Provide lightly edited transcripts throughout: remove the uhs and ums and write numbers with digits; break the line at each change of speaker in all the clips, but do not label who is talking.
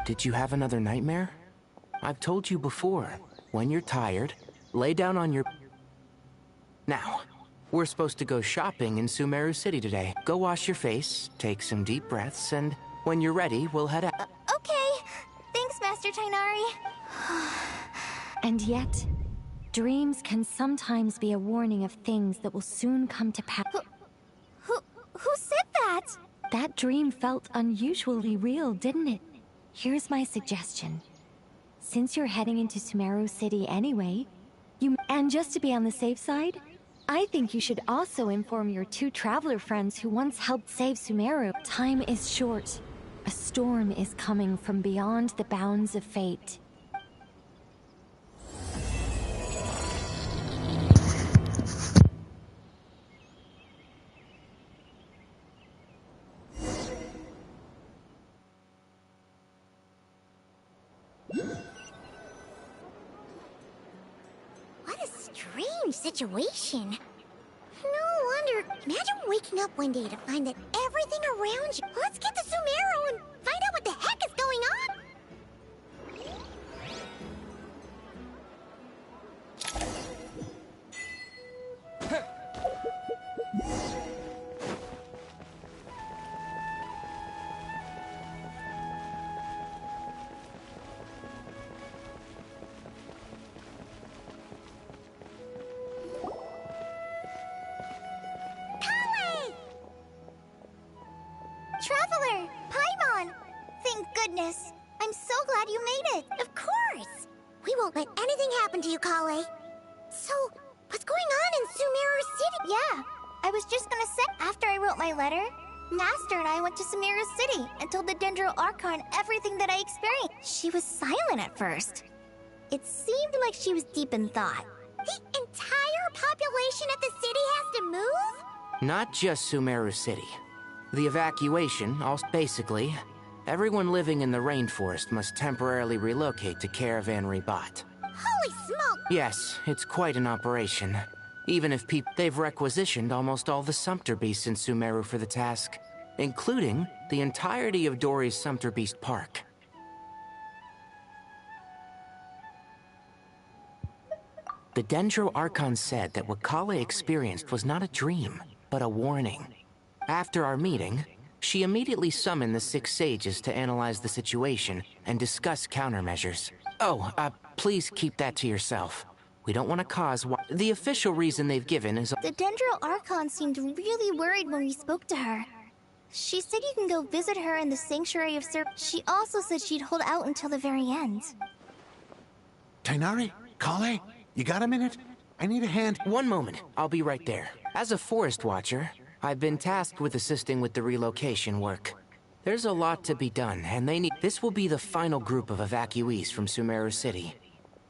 Did you have another nightmare? I've told you before, when you're tired, lay down on your... Now, we're supposed to go shopping in Sumeru City today. Go wash your face, take some deep breaths, and when you're ready, we'll head out.
Okay. Thanks, Master Tainari.
And yet, dreams can sometimes be a warning of things that will soon come to pass.
Who said that?
That dream felt unusually real, didn't it? Here's my suggestion. Since you're heading into Sumeru City anyway, and just to be on the safe side, I think you should also inform your two traveler friends who once helped save Sumeru. Time is short. A storm is coming from beyond the bounds of fate.
What a strange situation. No wonder. Imagine waking up one day to find that everything around you... Let's get to Sumeru and find out what the heck is going on! Traveler! Paimon! Thank goodness. I'm so glad you made it. Of course! We won't let anything happen to you, Kale. So, what's going on in Sumeru City? Yeah, I was just gonna say, after I wrote my letter, Master and I went to Sumeru City and told the Dendro Archon everything that I experienced. She was silent at first. It seemed like she was deep in thought. The entire population of the city has to move?
Not just Sumeru City. The evacuation, basically, everyone living in the rainforest must temporarily relocate to Caravan Ribat.
Holy smoke!
Yes, it's quite an operation. Even if they've requisitioned almost all the Sumpter Beasts in Sumeru for the task, including the entirety of Dori's Sumpter Beast Park. The Dendro Archon said that what Kale experienced was not a dream, but a warning. After our meeting, she immediately summoned the 6 sages to analyze the situation and discuss countermeasures. Oh, please keep that to yourself. We don't want to cause... The official reason they've given is...
The Dendro Archon seemed really worried when we spoke to her. She said you can go visit her in the Sanctuary of She also said she'd hold out until the very end.
Tainari? Kale? You got a minute? I need a hand.
One moment. I'll be right there. As a forest watcher, I've been tasked with assisting with the relocation work. There's a lot to be done, and they need... This will be the final group of evacuees from Sumeru City.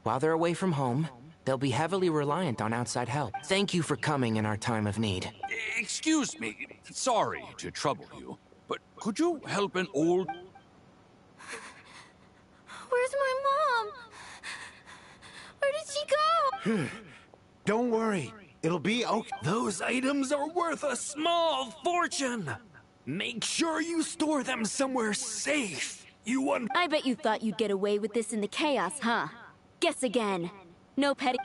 While they're away from home, they'll be heavily reliant on outside help. Thank you for coming in our time of need.
Excuse me. Sorry to trouble you, but could you help an old...
Where's my mom? Where did she go?
Don't worry. It'll be okay.
Those items are worth a small fortune. Make sure you store them somewhere safe.
I bet you thought you'd get away with this in the chaos, huh? Guess again. No petty...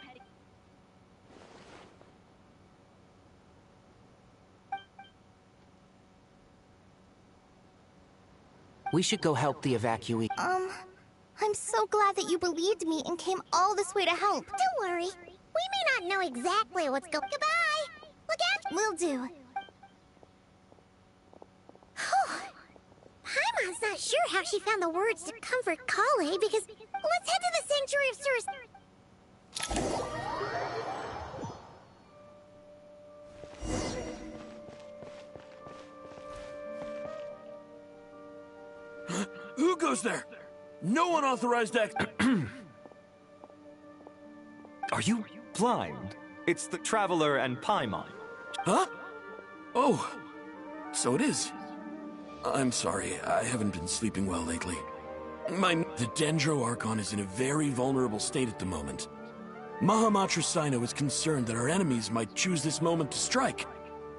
We should go help the evacuee.
I'm so glad that you believed me and came all this way to help. Don't worry. We may not know exactly what's going... Goodbye! Look out! Will do. Paimon's not sure how she found the words to comfort Kale because... Let's head to the Sanctuary of
Who goes there? No unauthorized
Are you blind? It's the Traveler and Paimon.
Huh? Oh, so it is. I'm sorry, I haven't been sleeping well lately. The Dendro Archon is in a very vulnerable state at the moment. Mahamatra Sino is concerned that our enemies might choose this moment to strike.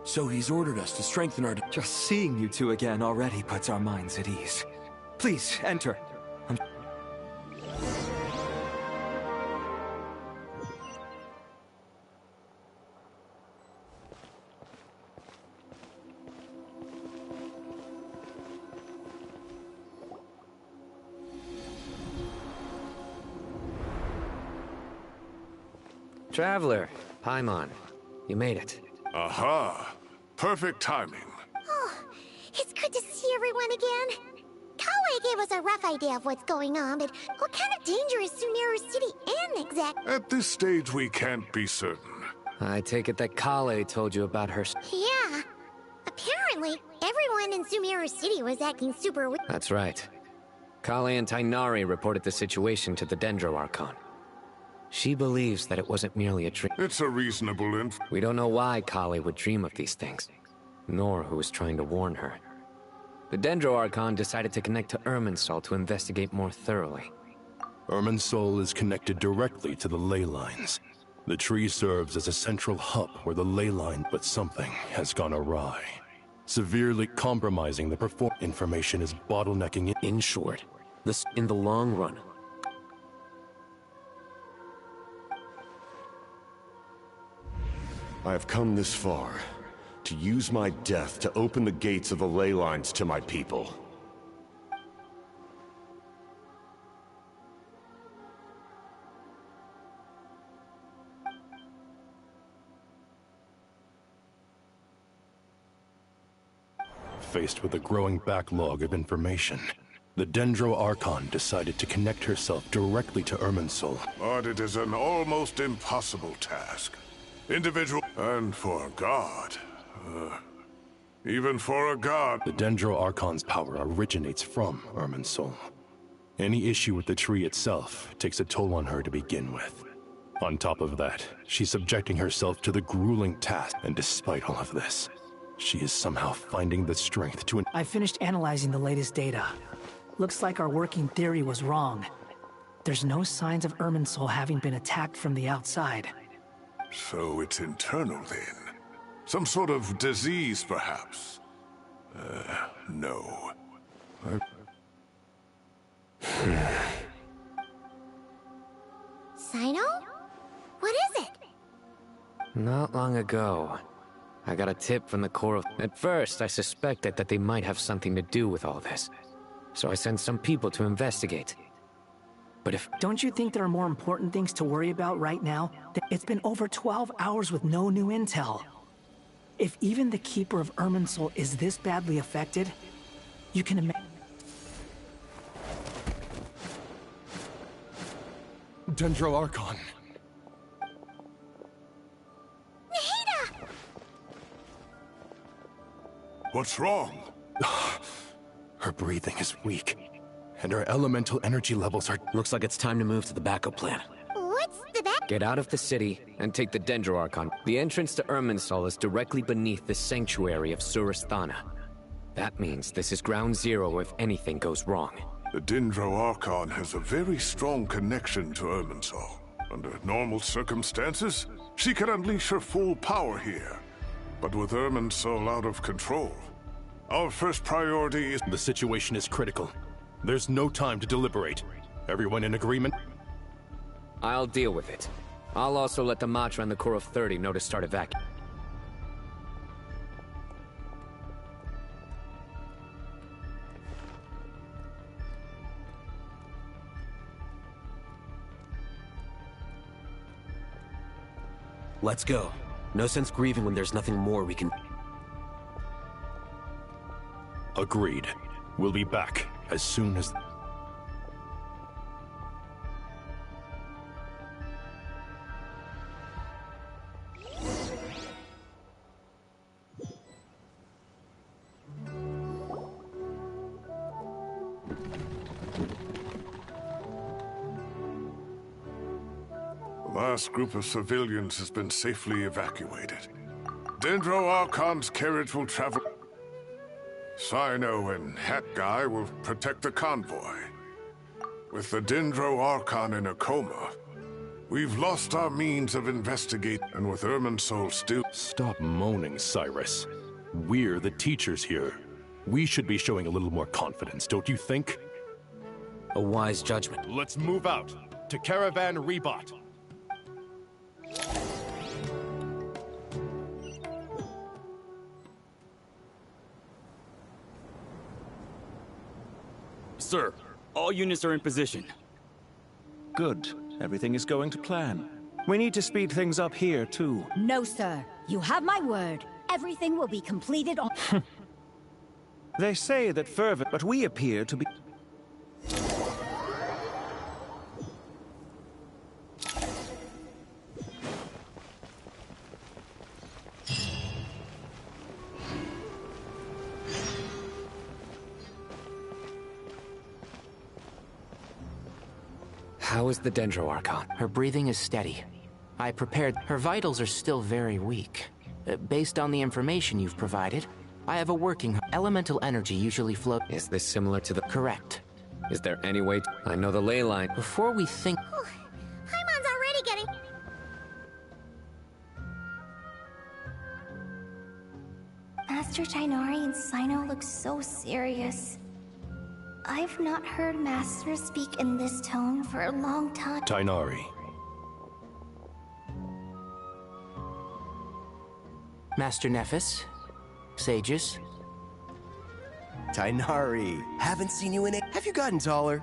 So he's ordered us to strengthen our...
Just seeing you two again already puts our minds at ease. Please, enter.
Traveler, Paimon, you made it.
Aha! Perfect timing.
Oh, it's good to see everyone again. Kawe gave us a rough idea of what's going on, but what kind of danger is Sumeru City in exact?
At this stage, we can't be certain.
I take it that Kale told you about her.
Yeah. Apparently, everyone in Sumeru City was acting super weird.
That's right. Kale and Tainari reported the situation to the Dendro Archon. She believes that it wasn't merely a dream.
It's a reasonable
We don't know why Kale would dream of these things, nor who was trying to warn her. The Dendro Archon decided to connect to Irminsul to investigate more thoroughly.
Irminsul is connected directly to the ley lines. The tree serves as a central hub where the ley line, but something has gone awry. Severely compromising the information is bottlenecking it.
In short, this in the long run.
I have come this far to use my death to open the gates of the ley lines to my people.
Faced with a growing backlog of information, the Dendro Archon decided to connect herself directly to Irminsul.
But it is an almost impossible task. Individual... And for a god... even for a god...
The Dendro Archon's power originates from Irminsul. Any issue with the tree itself takes a toll on her to begin with. On top of that, she's subjecting herself to the grueling task, and despite all of this, she is somehow finding the strength to...
I finished analyzing the latest data. Looks like our working theory was wrong. There's no signs of Irminsul having been attacked from the outside.
So it's internal then? Some sort of disease, perhaps? No.
Sino? What is it?
Not long ago, I got a tip from the core of... At first, I suspected that they might have something to do with all this. So I sent some people to investigate. But if...
Don't you think there are more important things to worry about right now? It's been over 12 hours with no new intel. If even the Keeper of Irminsul is this badly affected, you can imagine...
Dendro Archon.
Nahida!
What's wrong?
Her breathing is weak, and her elemental energy levels are...
Looks like it's time to move to the backup plan.
What's the back?
Get out of the city and take the Dendro Archon. The entrance to Irminsul is directly beneath the sanctuary of Surasthana. That means this is ground zero if anything goes wrong.
The Dendro Archon has a very strong connection to Irminsul. Under normal circumstances, she can unleash her full power here. But with Irminsul out of control, our first priority is...
The situation is critical. There's no time to deliberate. Everyone in agreement?
I'll deal with it. I'll also let the Matra and the Core of 30 know to start evacuating.
Let's go. No sense grieving when there's nothing more we can...
Agreed. We'll be back as soon as...
The last group of civilians has been safely evacuated. Dendro Archon's carriage will travel... Sino and Hat Guy will protect the convoy. With the Dendro Archon in a coma, we've lost our means of investigating, and with Irminsul still...
Stop moaning, Cyrus. We're the teachers here. We should be showing a little more confidence, don't you think?
A wise judgment.
Let's move out to Caravan Rebot.
Sir, all units are in position.
Good. Everything is going to plan.
We need to speed things up here, too.
No, sir. You have my word. Everything will be completed on...
They say that fervor, but we appear to be...
How is the Dendro Archon?
Her breathing is steady. I prepared... Her vitals are still very weak. Based on the information you've provided, I have a working... Elemental energy usually flow...
Is this similar to the...
Correct.
Is there any way... I know the ley line.
Before we think...
Paimon's already getting...
Master Tighnari and Sino look so serious. I've not heard Master speak in this tone for a long time.
Tighnari.
Master Nephis? Sages?
Tighnari, haven't seen you in it. Have you gotten taller?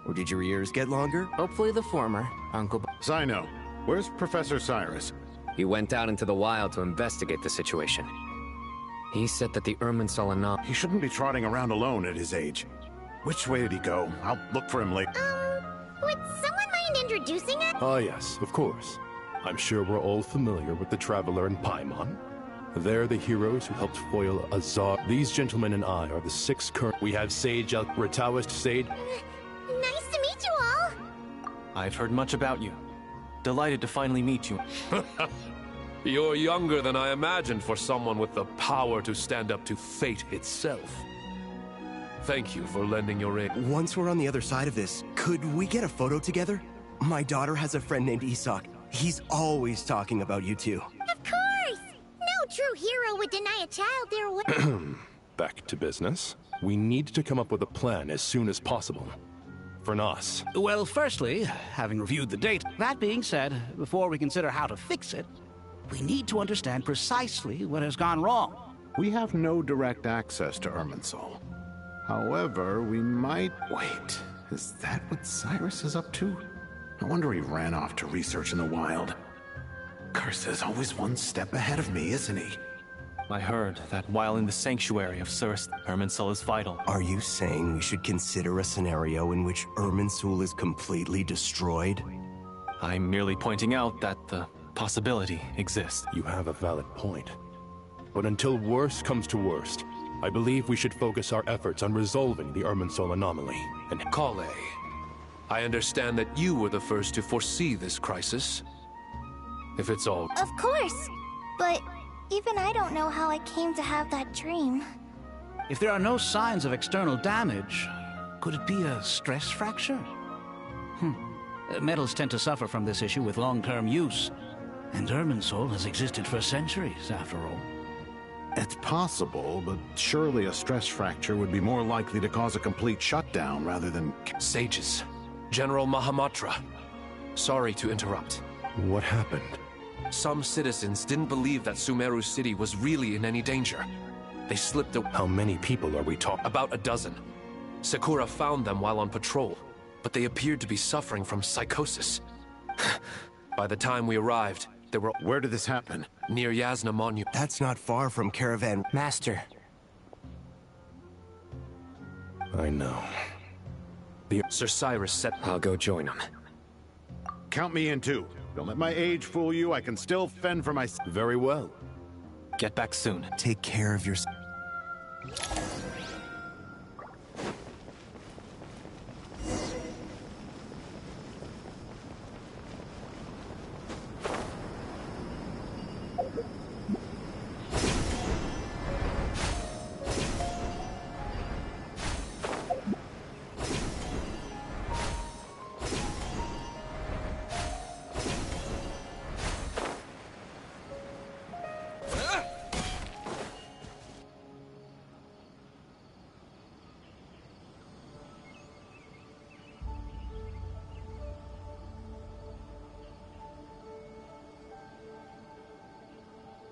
Or did your ears get longer?
Hopefully the former, Uncle...
Sino, where's Professor Cyrus?
He went out into the wild to investigate the situation. He said that the Irminsul anomaly...
He shouldn't be trotting around alone at his age. Which way did he go? I'll look for him later.
Would someone mind introducing us?
Ah, yes, of course. I'm sure we're all familiar with the Traveler and Paimon. They're the heroes who helped foil Azar. These gentlemen and I are the 6 current... We have Sage Retawist Sage...
Nice to meet you all!
I've heard much about you. Delighted to finally meet you.
You're younger than I imagined for someone with the power to stand up to fate itself. Thank you for lending your aid.
Once we're on the other side of this, could we get a photo together? My daughter has a friend named Isak. He's always talking about you two.
Of course! No true hero would deny a child their way.
Back to business. We need to come up with a plan as soon as possible. For Nas.
Well, firstly, having reviewed the data, that being said, before we consider how to fix it, we need to understand precisely what has gone wrong.
We have no direct access to Irminsul. However, we might... Wait, is that what Cyrus is up to? No wonder he ran off to research in the wild. Curse, always one step ahead of me, isn't he?
I heard that while in the sanctuary of Surst, Irminsul is vital.
Are you saying we should consider a scenario in which Irminsul is completely destroyed?
I'm merely pointing out that the possibility exists.
You have a valid point. But until worst comes to worst, I believe we should focus our efforts on resolving the Irminsul anomaly. And
Kale, I understand that you were the first to foresee this crisis. If it's all...
Of course, but even I don't know how I came to have that dream.
If there are no signs of external damage, could it be a stress fracture? Metals tend to suffer from this issue with long-term use, and Irminsul has existed for centuries, after all.
It's possible, but surely a stress fracture would be more likely to cause a complete shutdown rather than...
Sages. General Mahamatra. Sorry to interrupt.
What happened?
Some citizens didn't believe that Sumeru City was really in any danger. They slipped away.
How many people are we talking?
About a dozen. Sakura found them while on patrol, but they appeared to be suffering from psychosis. By the time we arrived, there were...
Where did this happen?
Near Yasna Monument.
That's not far from Caravan...
Master.
I know.
Sir Cyrus said...
I'll go join him.
Count me in too. Don't let my age fool you. I can still fend for myself.
Very well.
Get back soon.
Take care of yourself.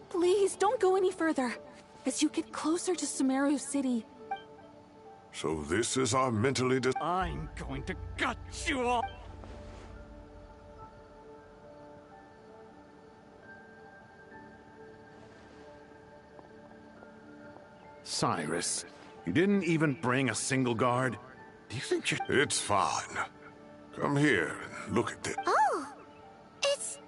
Please, don't go any further. As you get closer to Sumeru City...
So this is our mentally
I'm going to gut you all!
Cyrus, you didn't even bring a single guard? Do you think you're...
It's fine. Come here and look at it.
Oh, it's...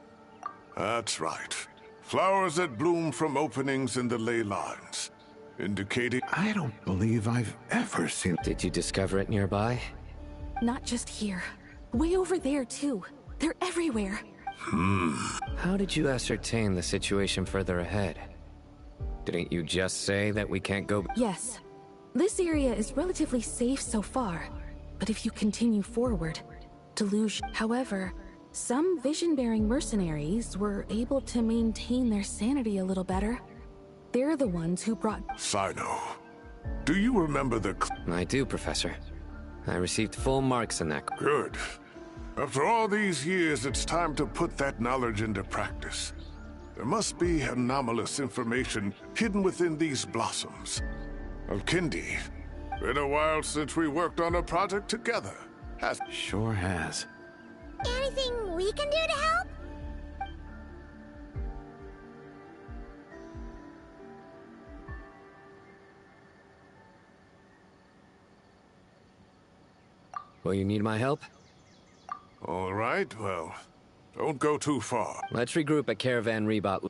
That's right. Flowers that bloom from openings in the ley lines, indicating...
I don't believe I've ever seen...
Did you discover it nearby?
Not just here. Way over there, too. They're everywhere.
How did you ascertain the situation further ahead? Didn't you just say that we can't go...
Yes. This area is relatively safe so far, but if you continue forward, delusion... However, some vision-bearing mercenaries were able to maintain their sanity a little better. They're the ones who brought...
Sino, do you remember the...
I do, Professor. I received full marks in that...
Good. After all these years, it's time to put that knowledge into practice. There must be anomalous information hidden within these blossoms. Alkindi, been a while since we worked on a project together.
Sure has.
Anything we can do to help?
Will you need my help?
All right, well, don't go too far.
Let's regroup at Caravan Rebot.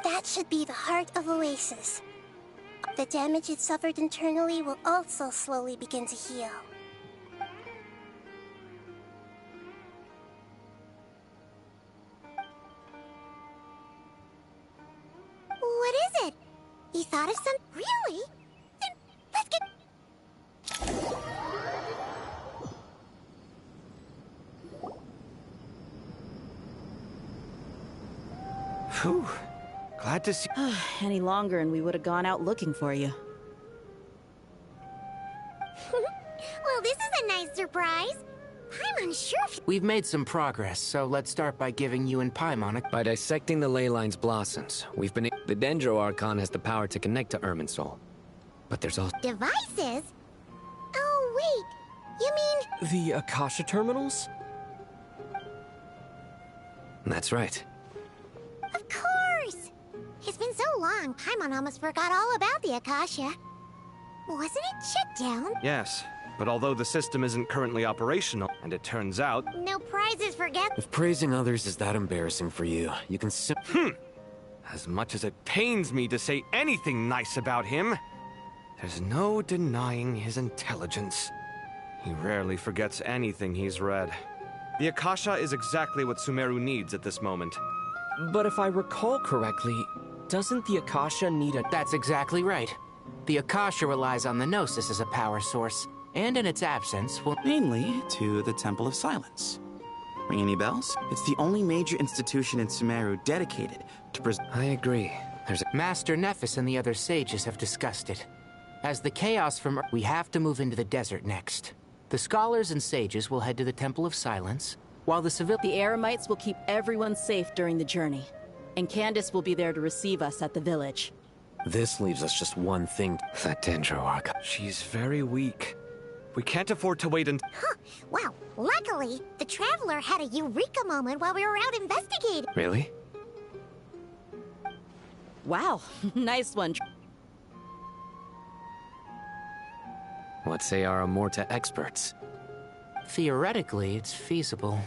That should be the heart of Oasis. The damage it suffered internally will also slowly begin to heal. What is it? You thought of some... Really? Then let's get...
Whew. Glad to see...
Any longer and we would have gone out looking for you.
Well, this is a nice surprise. I'm unsure if...
We've made some progress, so let's start by giving you and Paimon a...
By dissecting the ley line's blossoms, we've been... The Dendro Archon has the power to connect to Irminsul. But there's also...
Devices? Oh, wait. You mean...
The Akasha terminals?
That's right.
Of course! It's been so long, Paimon almost forgot all about the Akasha. Wasn't it shut down?
Yes, but although the system isn't currently operational, and it turns out...
No prizes for get...
If praising others is that embarrassing for you, you can
As much as it pains me to say anything nice about him, there's no denying his intelligence. He rarely forgets anything he's read. The Akasha is exactly what Sumeru needs at this moment.
But if I recall correctly, doesn't the Akasha need a...
That's exactly right. The Akasha relies on the Gnosis as a power source, and in its absence will...
Mainly to the Temple of Silence. Ring any bells? It's the only major institution in Sumeru dedicated to
I agree. There's a...
Master Nephis and the other sages have discussed it. As the chaos from... We have to move into the desert next. The scholars and sages will head to the Temple of Silence, while the civil...
The Eremites will keep everyone safe during the journey, and Candace will be there to receive us at the village.
This leaves us just one thing. That Dendro Archon.
She's very weak. We can't afford to wait until...
Huh. Well, luckily, the Traveler had a eureka moment while we were out investigating.
Really?
Wow, nice one.
What say our Amorta experts?
Theoretically, it's feasible.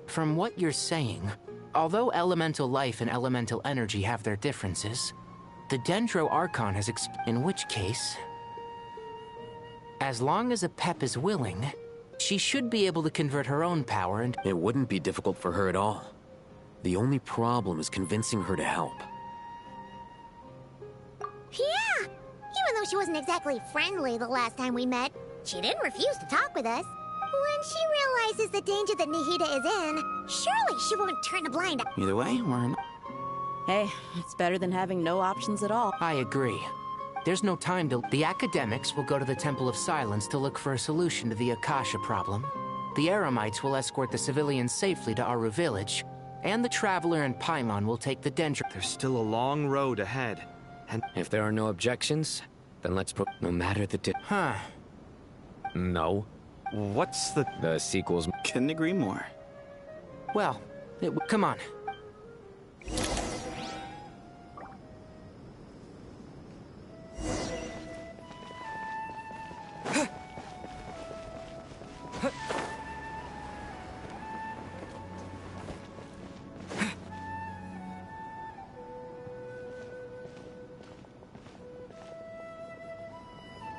From what you're saying, although elemental life and elemental energy have their differences, the Dendro Archon has in which case... As long as Apep is willing, she should be able to convert her own power and—
It wouldn't be difficult for her at all. The only problem is convincing her to help.
Yeah! Even though she wasn't exactly friendly the last time we met, she didn't refuse to talk with us. When she realizes the danger that Nahida is in, surely she won't turn a blind eye.
Either way, we're in.
Hey, it's better than having no options at all.
I agree. There's no time to— The academics will go to the Temple of Silence to look for a solution to the Akasha problem. The Eremites will escort the civilians safely to Aru Village, and the Traveler and Paimon will take the Dendro—
There's still a long road ahead.
And if there are no objections, then let's no matter the
Huh.
No.
What's the—
The sequels—
Couldn't agree more.
Well, come on.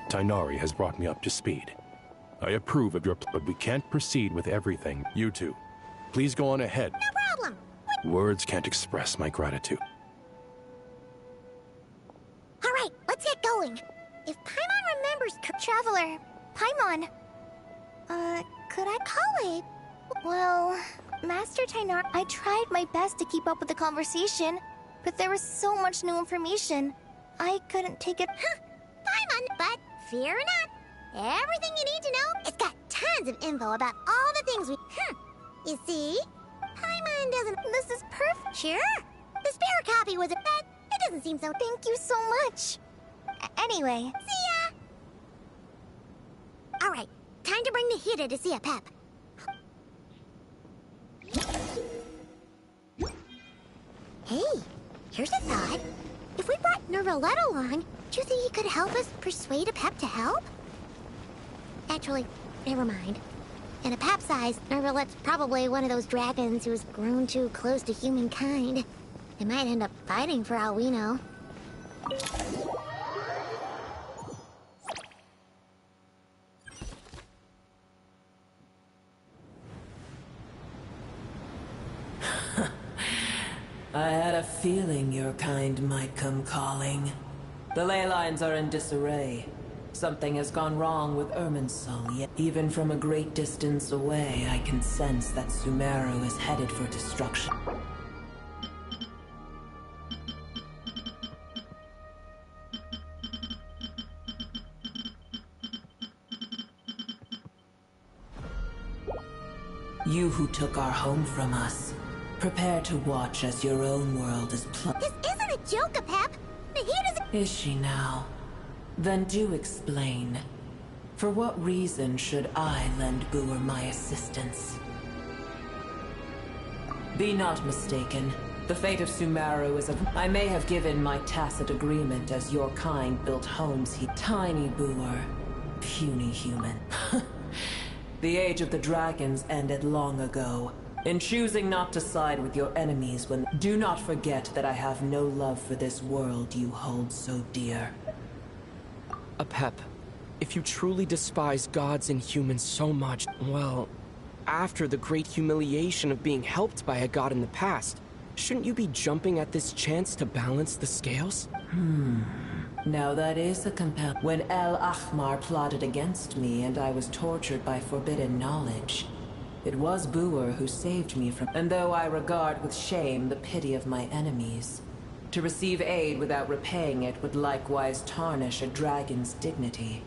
Tighnari has brought me up to speed. I approve of your but we can't proceed with everything. You two, please go on ahead.
No problem.
Words can't express my gratitude.
All right, let's get going. If Paimon remembers... Traveler, Paimon. Could I call it?
Well, Master Tainar, I tried my best to keep up with the conversation, but there was so much new information. I couldn't take it.
Huh, Paimon, but fear not. Everything you need to know, it's got tons of info about all the things we... You see? Paimon doesn't...
This is perfect.
Sure. The spare copy was a... But it doesn't seem so...
Thank you so much. Anyway.
See ya! Alright, time to bring Nahida to see Apep. Hey, here's a thought. If we brought Nervalette along, do you think he could help us persuade Apep to help? Actually, never mind. In Apep's eyes, Nervalette's probably one of those dragons who's grown too close to humankind. They might end up fighting for all we know.
I had a feeling your kind might come calling. The ley lines are in disarray. Something has gone wrong with Irminsul, yet even from a great distance away, I can sense that Sumeru is headed for destruction. You who took our home from us, prepare to watch as your own world is plunged.
This isn't a joke, Apep! Nahida's—
Is she now? Then do explain. For what reason should I lend Boer my assistance? Be not mistaken. The fate of Sumeru is of— I may have given my tacit agreement as your kind built homes he— Tiny Boer. Puny human. The age of the dragons ended long ago. In choosing not to side with your enemies when— Do not forget that I have no love for this world you hold so dear.
Apep, if you truly despise gods and humans so much, well, after the great humiliation of being helped by a god in the past, shouldn't you be jumping at this chance to balance the scales?
Now that is a compel— When El Ahmar plotted against me and I was tortured by forbidden knowledge, it was Boer who saved me from— And though I regard with shame the pity of my enemies, to receive aid without repaying it would likewise tarnish a dragon's dignity.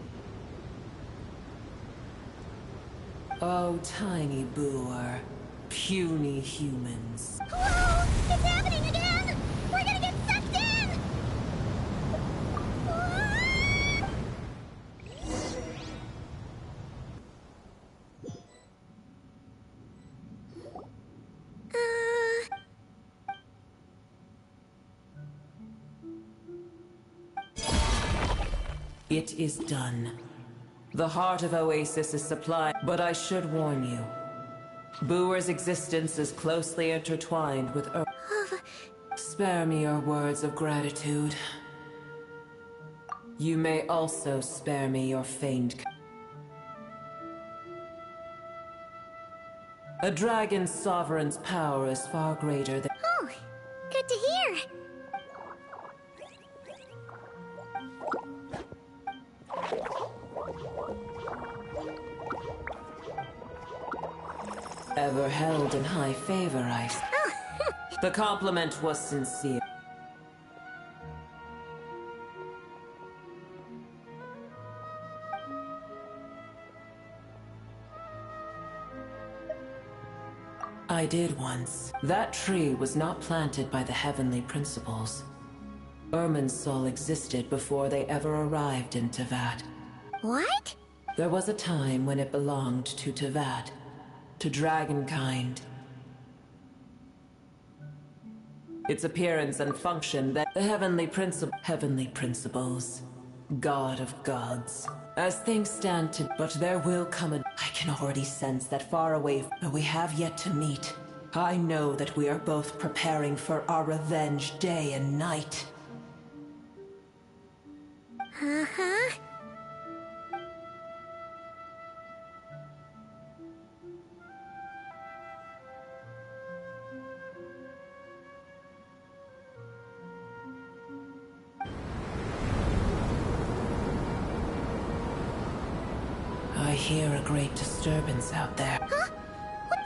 Oh, tiny Boer, puny humans.
Whoa! It's happening again! We're gonna get sucked in!
It is done. The heart of Oasis is supplied, but I should warn you. Boer's existence is closely intertwined with Spare me your words of gratitude. You may also spare me your feigned— A dragon sovereign's power is far greater than...
Oh, good to hear.
Ever held in high favor,
Oh.
The compliment was sincere. I did once. That tree was not planted by the heavenly principles. Irminsul existed before they ever arrived in Teyvat.
What?
There was a time when it belonged to Teyvat, to dragonkind. Its appearance and function, that the heavenly principles, god of gods. As things stand to, but there will come a... I can already sense that far away, but we have yet to meet. I know that we are both preparing for our revenge day and night.
Uh-huh.
I hear a great disturbance out there.
Huh?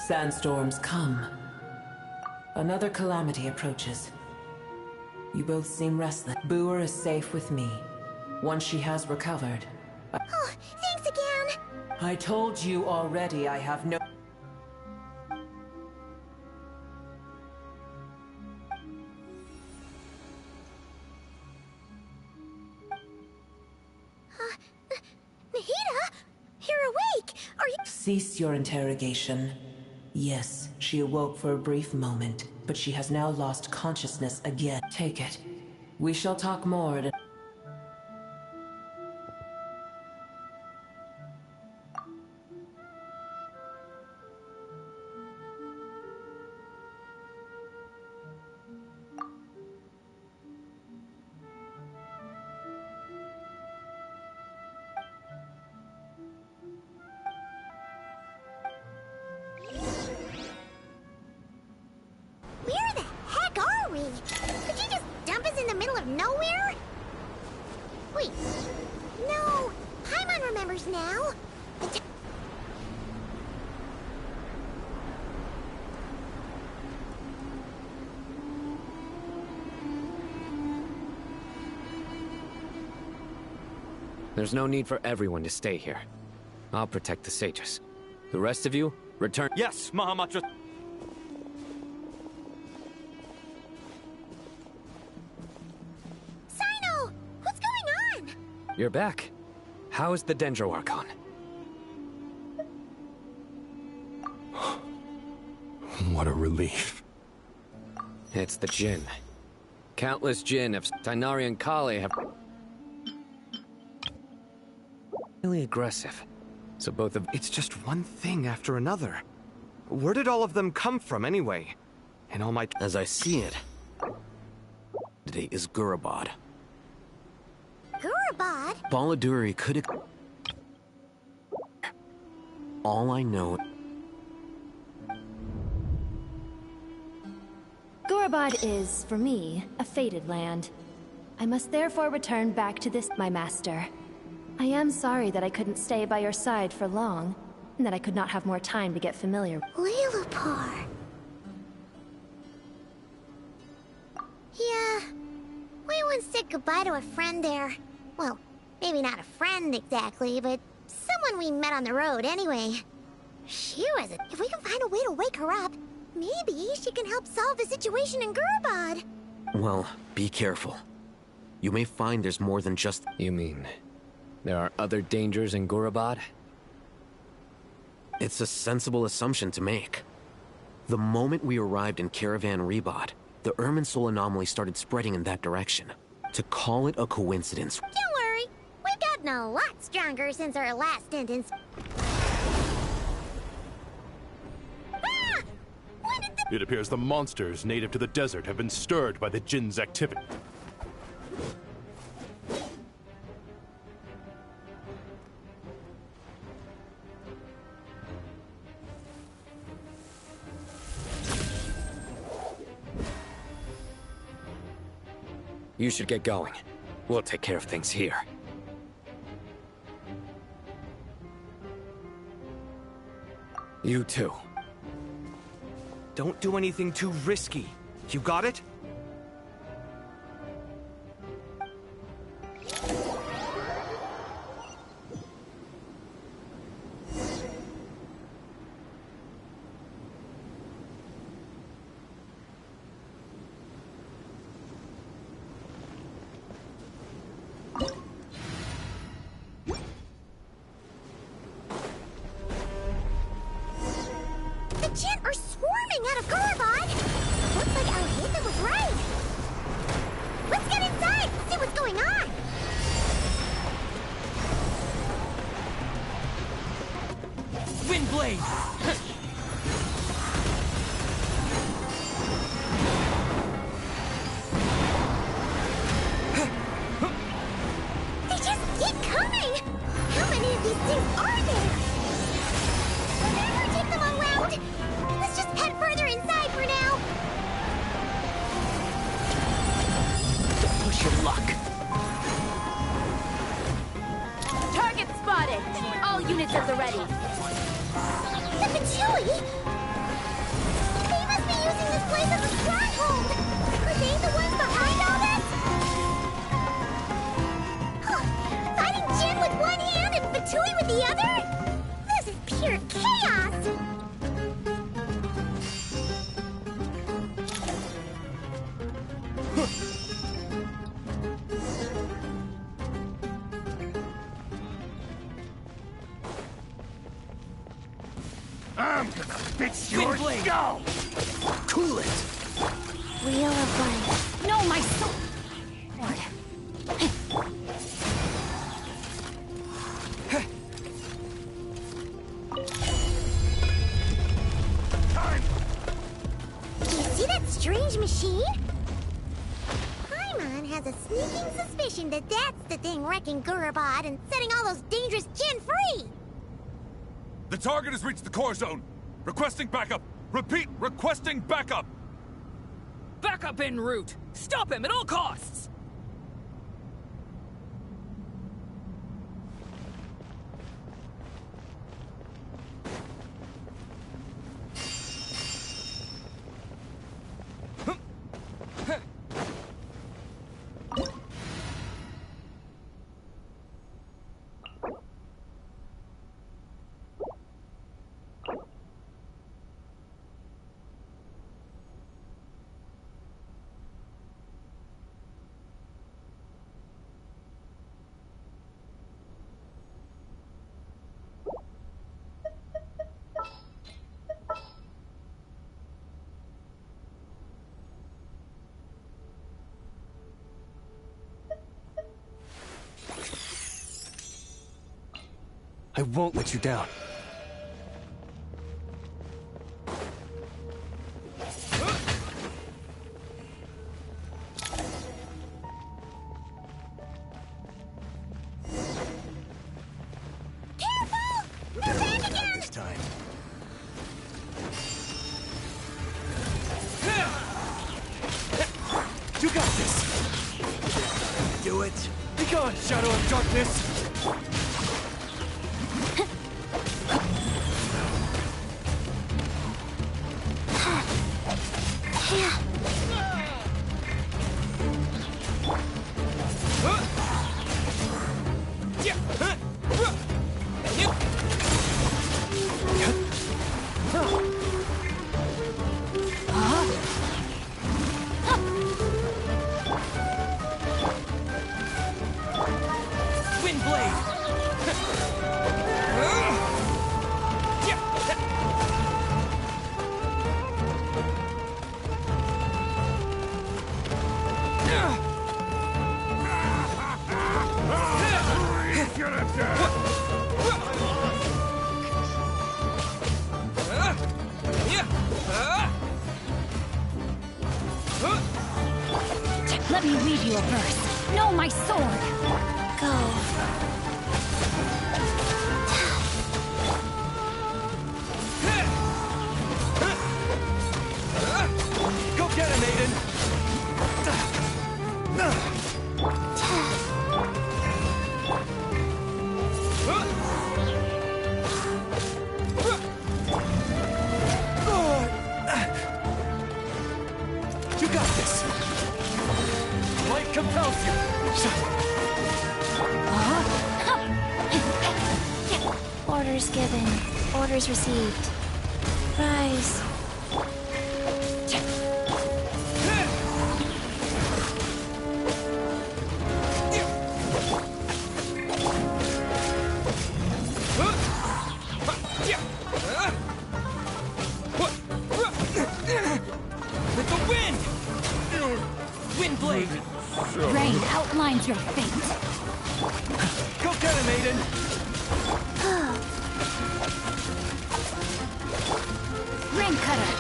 Sandstorms come. Another calamity approaches. You both seem restless. Boer is safe with me. Once she has recovered.
Oh, thanks again.
I told you already I have no...
Nahida? You're awake! Are you...
Cease your interrogation. Yes, she awoke for a brief moment, but she has now lost consciousness again. Take it. We shall talk more at...
Where the heck are we? Could you just dump us in the middle of nowhere? Wait. No. Paimon remembers now.
There's no need for everyone to stay here. I'll protect the sages. The rest of you, return—
Yes, Mahamatra.
Sino! What's going on?
You're back. How is the Dendro Archon?
What a relief.
It's the Jinn. Countless Jinn of Tainari and Kali have... really aggressive. So both of...
It's just one thing after another. Where did all of them come from, anyway? And all my...
As I see it, today is Gurabad.
Gurabad?
Baladuri could have... All I know...
Gurabad is, for me, a fated land. I must therefore return back to this, my master. I am sorry that I couldn't stay by your side for long, and that I could not have more time to get familiar.
Lilipar. Yeah. We once said goodbye to a friend there. Well, maybe not a friend exactly, but someone we met on the road anyway. She was a... If we can find a way to wake her up, maybe she can help solve the situation in Gurabad.
Well, be careful. You may find there's more than just...
You mean... there are other dangers in Gurabad?
It's a sensible assumption to make. The moment we arrived in Caravan Rebod, the Irminsul anomaly started spreading in that direction. To call it a coincidence...
Don't worry. We've gotten a lot stronger since our last sentence. Ah! When did the...
It appears the monsters native to the desert have been stirred by the Jinn's activity.
You should get going. We'll take care of things here. You too.
Don't do anything too risky. You got it?
The Jinn are swarming out of Gurabad! Looks like our Nathan was right! Let's get inside, see what's going on!
Windblade!
They just keep coming! How many of these things are there? We'll never take them all out! Let's just head further inside for now!
Don't push your luck.
Target spotted! All units at the ready.
The Patchouli? They must be using this place as a stronghold! Are they the ones behind all this? Huh. Fighting Jin with one hand and Patchouli with the other? This is pure chaos!
It's yours. Go! Cool it.
Wheel of Life.
No, my soul!
Do you see that strange machine? Paimon has a sneaking suspicion that that's the thing wrecking Gurabad and setting all those dangerous Jinn free!
The target has reached the core zone. Requesting backup. Repeat, requesting backup.
Backup en route. Stop him at all costs.
I won't let you down. This time.
You got this.
Do it.
Be gone, Shadow of Darkness.
Let me read you a verse. Know my sword.
Go.
Go get him, Aiden!
compels you!
Orders given. Orders received. Rise.
With the wind! Wind blade!
Rain outlines your fate.
Go get him, Aiden!
Rain cutter.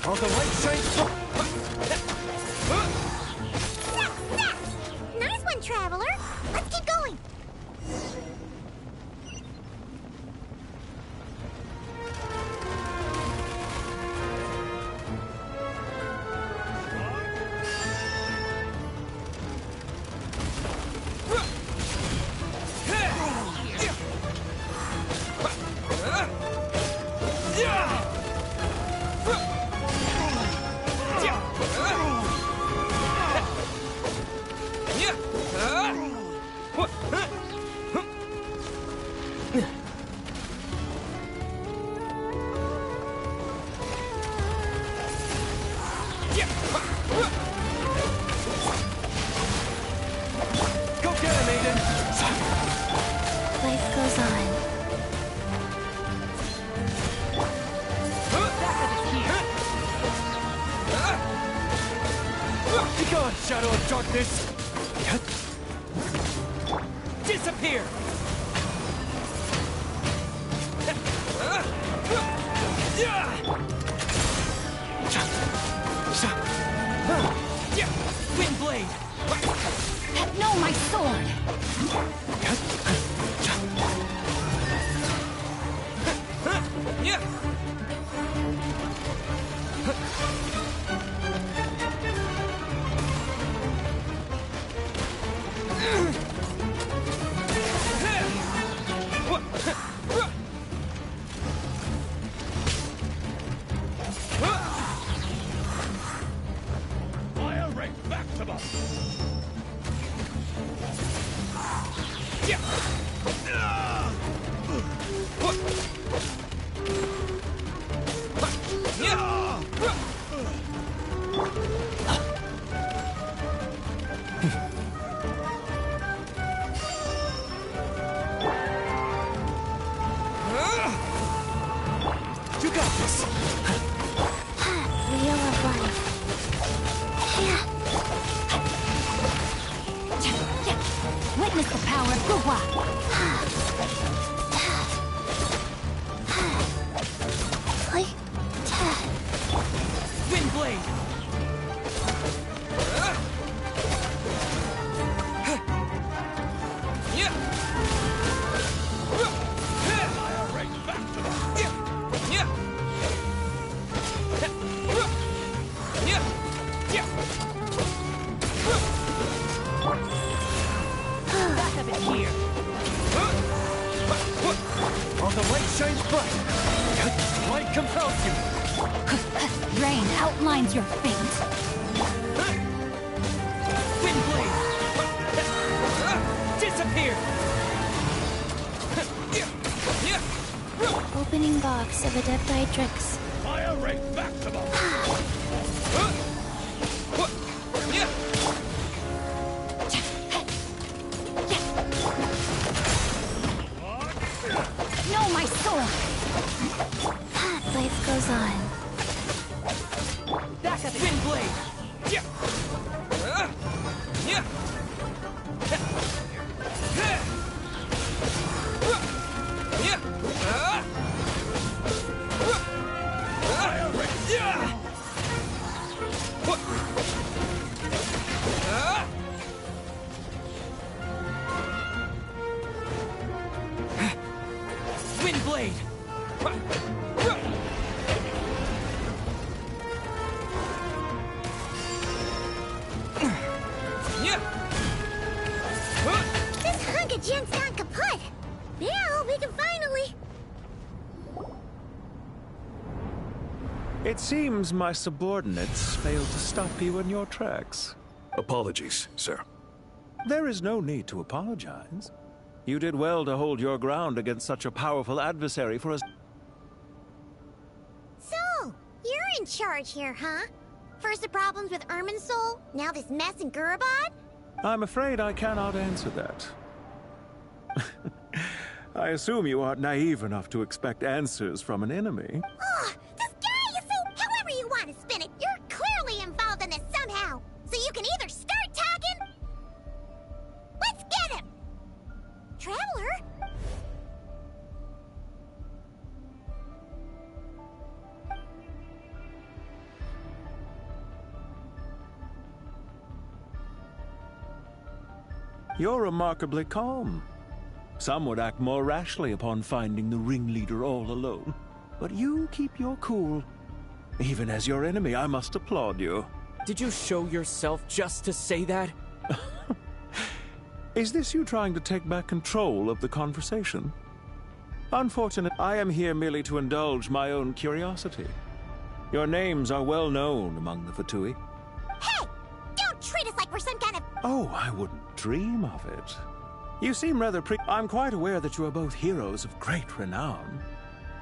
All the light shines from...
Nice one, Traveler. Let's keep going.
Go get him, Aiden!
Life goes on.
Be gone, Shadow of Darkness! Disappear! Wind blade!
No, my sword!
Fire rate maximum!
You got this!
Wheel of life.
Witness the power of Guwa!
Wind blade! All the light shines bright! Light compels you!
Rain outlines your fate.
Wind blade! Disappear!
Opening box of Adepti-Trix.
Fire rate maximum!
No, my sword!
Life goes on.
Back at the wind blade! Wind blade!
This hunk of gent's not kaput. Now we can finally...
It seems my subordinates failed to stop you in your tracks.
Apologies, sir.
There is no need to apologize. You did well to hold your ground against such a powerful adversary for us.
So, you're in charge here, huh? First the problems with Irminsul, now this mess in Gurabad?
I'm afraid I cannot answer that. I assume you aren't naive enough to expect answers from an enemy.
Ugh, this guy is so... However you want to spin it, you're clearly involved in this somehow. So you can either start talking... Let's get him! Traveler?
You're remarkably calm. Some would act more rashly upon finding the ringleader all alone. But you keep your cool. Even as your enemy, I must applaud you.
Did you show yourself just to say that?
Is this you trying to take back control of the conversation? Unfortunately, I am here merely to indulge my own curiosity. Your names are well known among the Fatui.
Hey! Don't treat us like we're some kind of...
Oh, I wouldn't dream of it. You seem rather I'm quite aware that you are both heroes of great renown.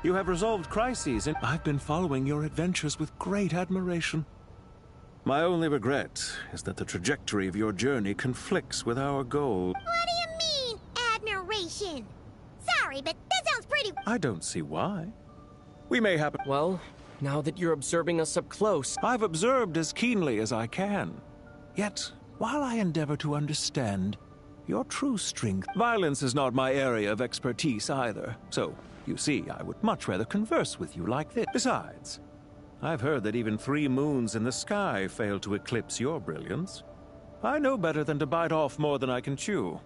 You have resolved crises, and I've been following your adventures with great admiration. My only regret is that the trajectory of your journey conflicts with our goal.
What do you mean, admiration? Sorry, but that sounds pretty...
I don't see why. We may happen...
Well, now that you're observing us up close...
I've observed as keenly as I can. Yet, while I endeavor to understand your true strength, violence is not my area of expertise either. So, you see, I would much rather converse with you like this. Besides, I've heard that even 3 moons in the sky fail to eclipse your brilliance. I know better than to bite off more than I can chew.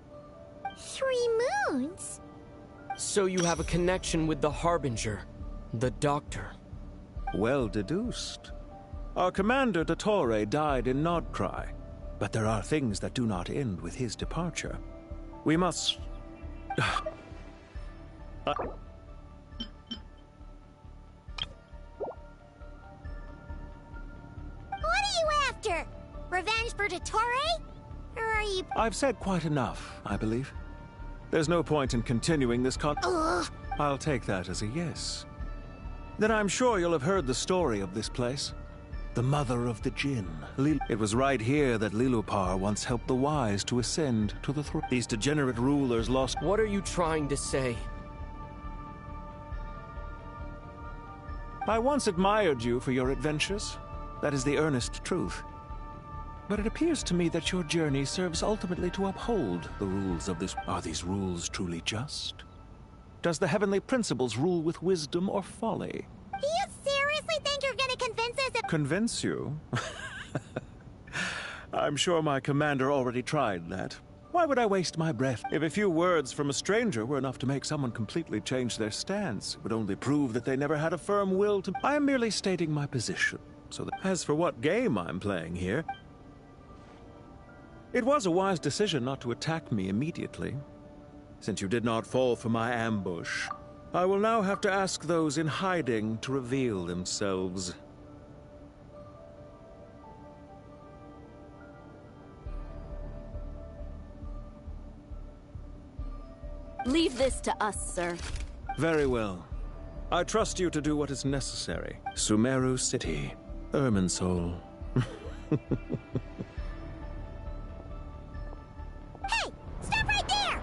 3 moons?
So you have a connection with the Harbinger, the Doctor.
Well deduced. Our commander, Dottore, died in Nodcry, but there are things that do not end with his departure. We must...
What are you after? Revenge for Dottore? Or are you...
I've said quite enough, I believe. There's no point in continuing this
Ugh.
I'll take that as a yes. Then I'm sure you'll have heard the story of this place. The mother of the Jinn. It was right here that Lilupar once helped the wise to ascend to the throne. These degenerate rulers lost...
What are you trying to say?
I once admired you for your adventures. That is the earnest truth. But it appears to me that your journey serves ultimately to uphold the rules of this... Are these rules truly just? Does the heavenly principles rule with wisdom or folly?
Do you seriously think you're gonna convince us of...
Convince you? I'm sure my commander already tried that. Why would I waste my breath? If a few words from a stranger were enough to make someone completely change their stance, it would only prove that they never had a firm will to... I am merely stating my position, so that... As for what game I'm playing here... It was a wise decision not to attack me immediately. Since you did not fall for my ambush, I will now have to ask those in hiding to reveal themselves.
Leave this to us, sir.
Very well. I trust you to do what is necessary. Sumeru City, Irminsul.
Hey! Stop right there!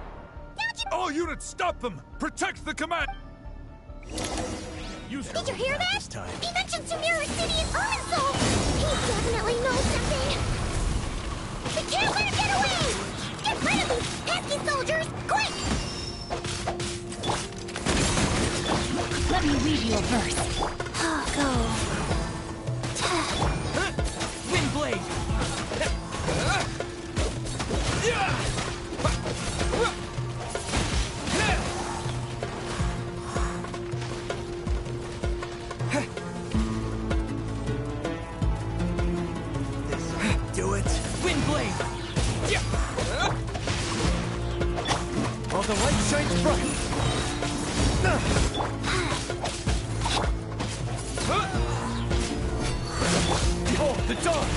Don't you...
All units, stop them! Protect the command!
Did you hear that? He mentioned Sumeru City and Irminsul! He definitely knows something! We can't let him get away! Get rid of these pesky soldiers! Quick!
Let me read you a verse.
Go.
Windblade!
Do it.
Windblade!
While the light shines bright. The dawn!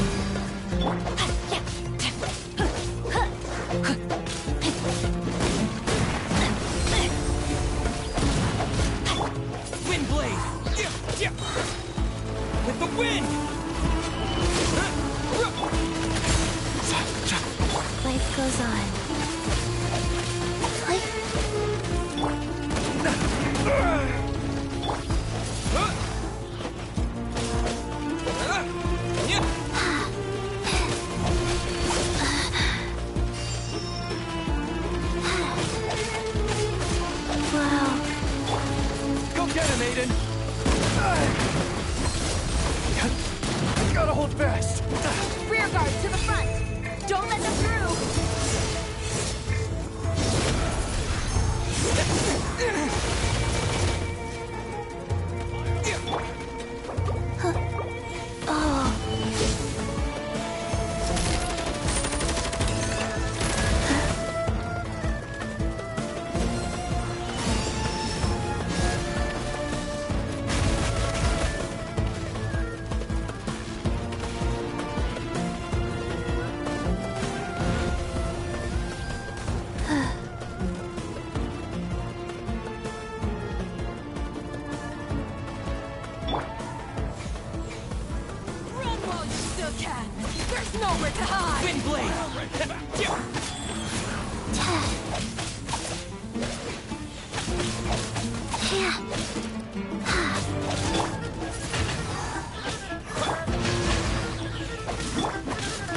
Wind blade! With the wind!
Life goes on.
Go get him, Aiden! Gotta hold fast!
Rear guard to the front! Don't let them through!
There's nowhere to hide!
Wind blade!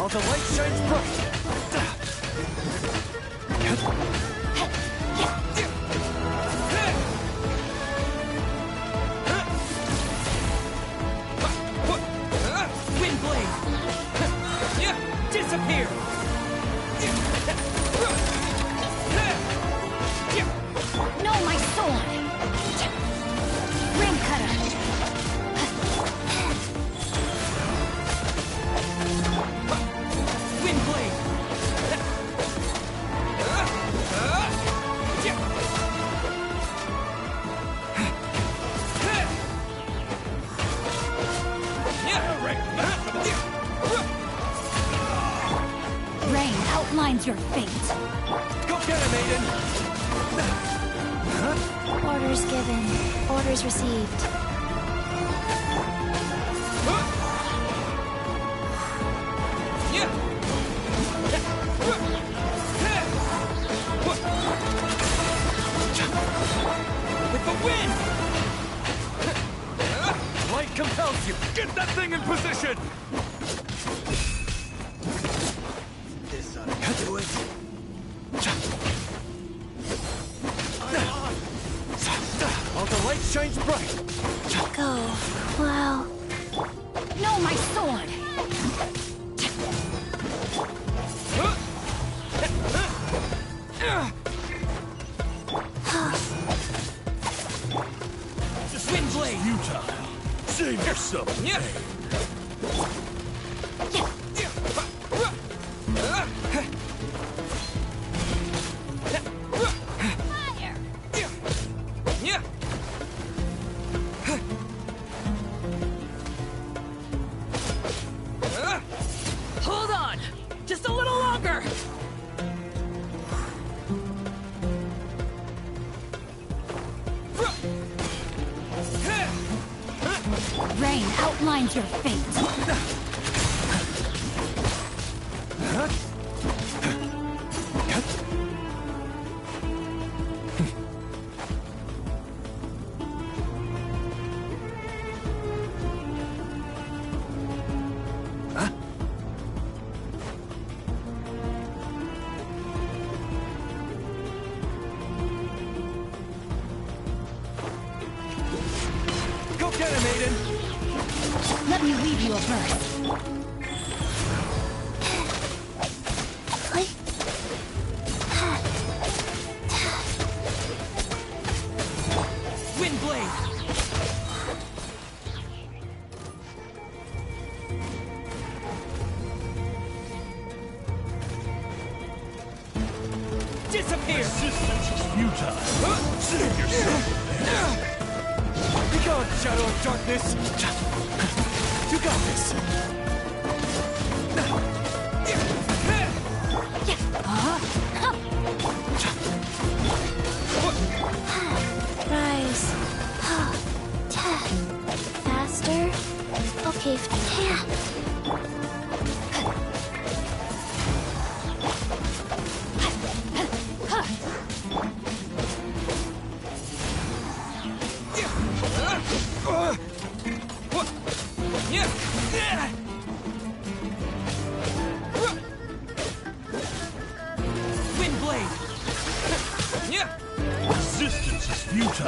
All the light shines bright! Wind blade! Disappear!
No, my sword! Rim cutter!
Wind blade!
Rain outlines your fate.
Go get him, Aiden!
Orders given. Orders received.
With the wind! Light compels you! Get that thing in position! This ought to do it. All the light shines bright!
Go. Wow.
No, my sword!
Wind blade! Futile! Save yourself!
Hold on! Just a little longer!
Rain outlines your fate.
Go get him, Aiden!
Let me leave you a verse.
Wind blade! Disappear! Resistance is futile! Save yourself! Be gone, Shadow of Darkness! You got this!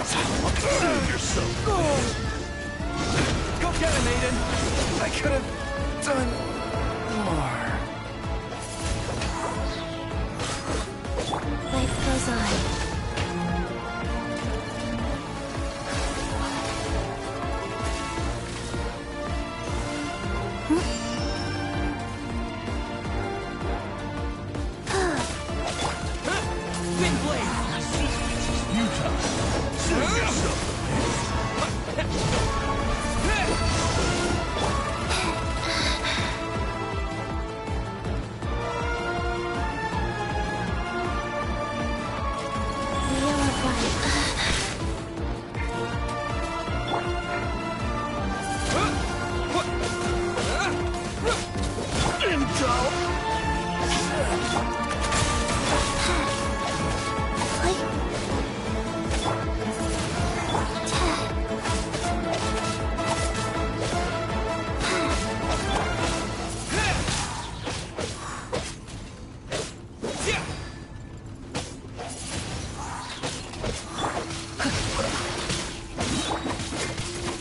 Save yourself.
Go get him, Aiden! I could have done more.
Life goes on.
Wind blade!
Futile. Save yourself.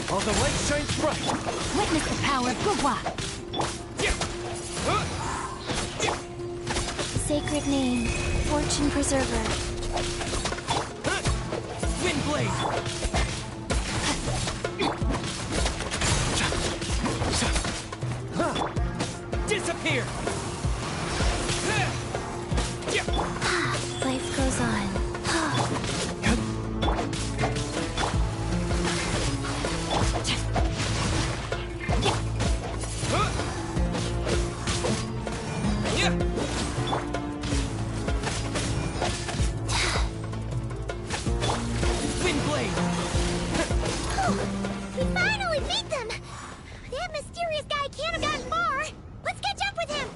While the light shines bright.
Witness the power of Gugwa.
Sacred name, Fortune Preserver.
Wind blade! Disappear!
Life goes on.
Wind blade!
We finally beat them! That mysterious guy can't have gotten far! Let's catch up with him!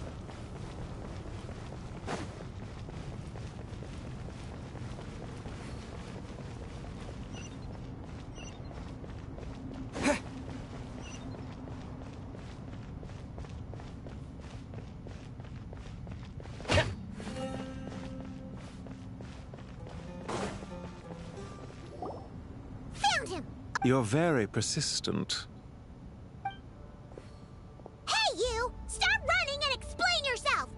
Found him!
You're very persistent.
Hey, you! Stop running and explain yourself!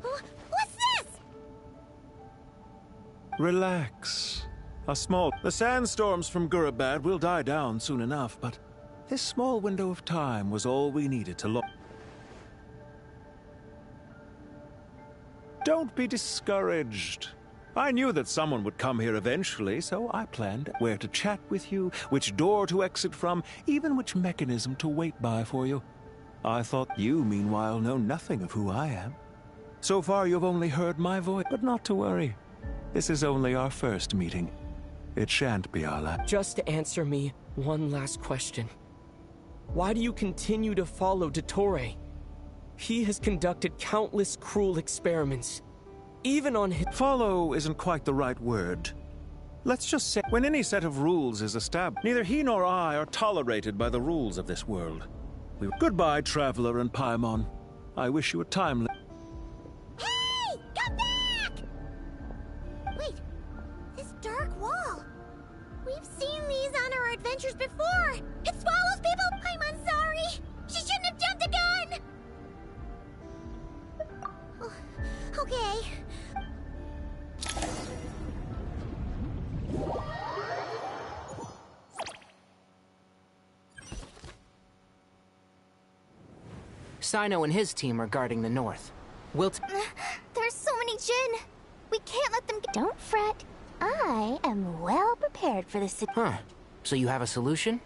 What's this?
Relax. A small... The sandstorms from Gurabad will die down soon enough, but this small window of time was all we needed to look. Don't be discouraged. I knew that someone would come here eventually, so I planned where to chat with you, which door to exit from, even which mechanism to wait by for you. I thought you, meanwhile, know nothing of who I am. So far, you've only heard my voice, but not to worry. This is only our first meeting. It shan't be our last.
Just answer me one last question. Why do you continue to follow Dottore? He has conducted countless cruel experiments, even on his—
Follow isn't quite the right word. Let's just say, when any set of rules is established, neither he nor I are tolerated by the rules of this world. Goodbye, Traveler and Paimon. I wish you a timely—
Hey! Come back! Wait, this dark wall. We've seen these on our adventures before. It swallows people. I'm sorry. She shouldn't have jumped the gun. Okay.
Sino and his team are guarding the north.
There's so many Jinn. We can't let them get— Don't fret. I am well prepared for this.
Huh. So you have a solution?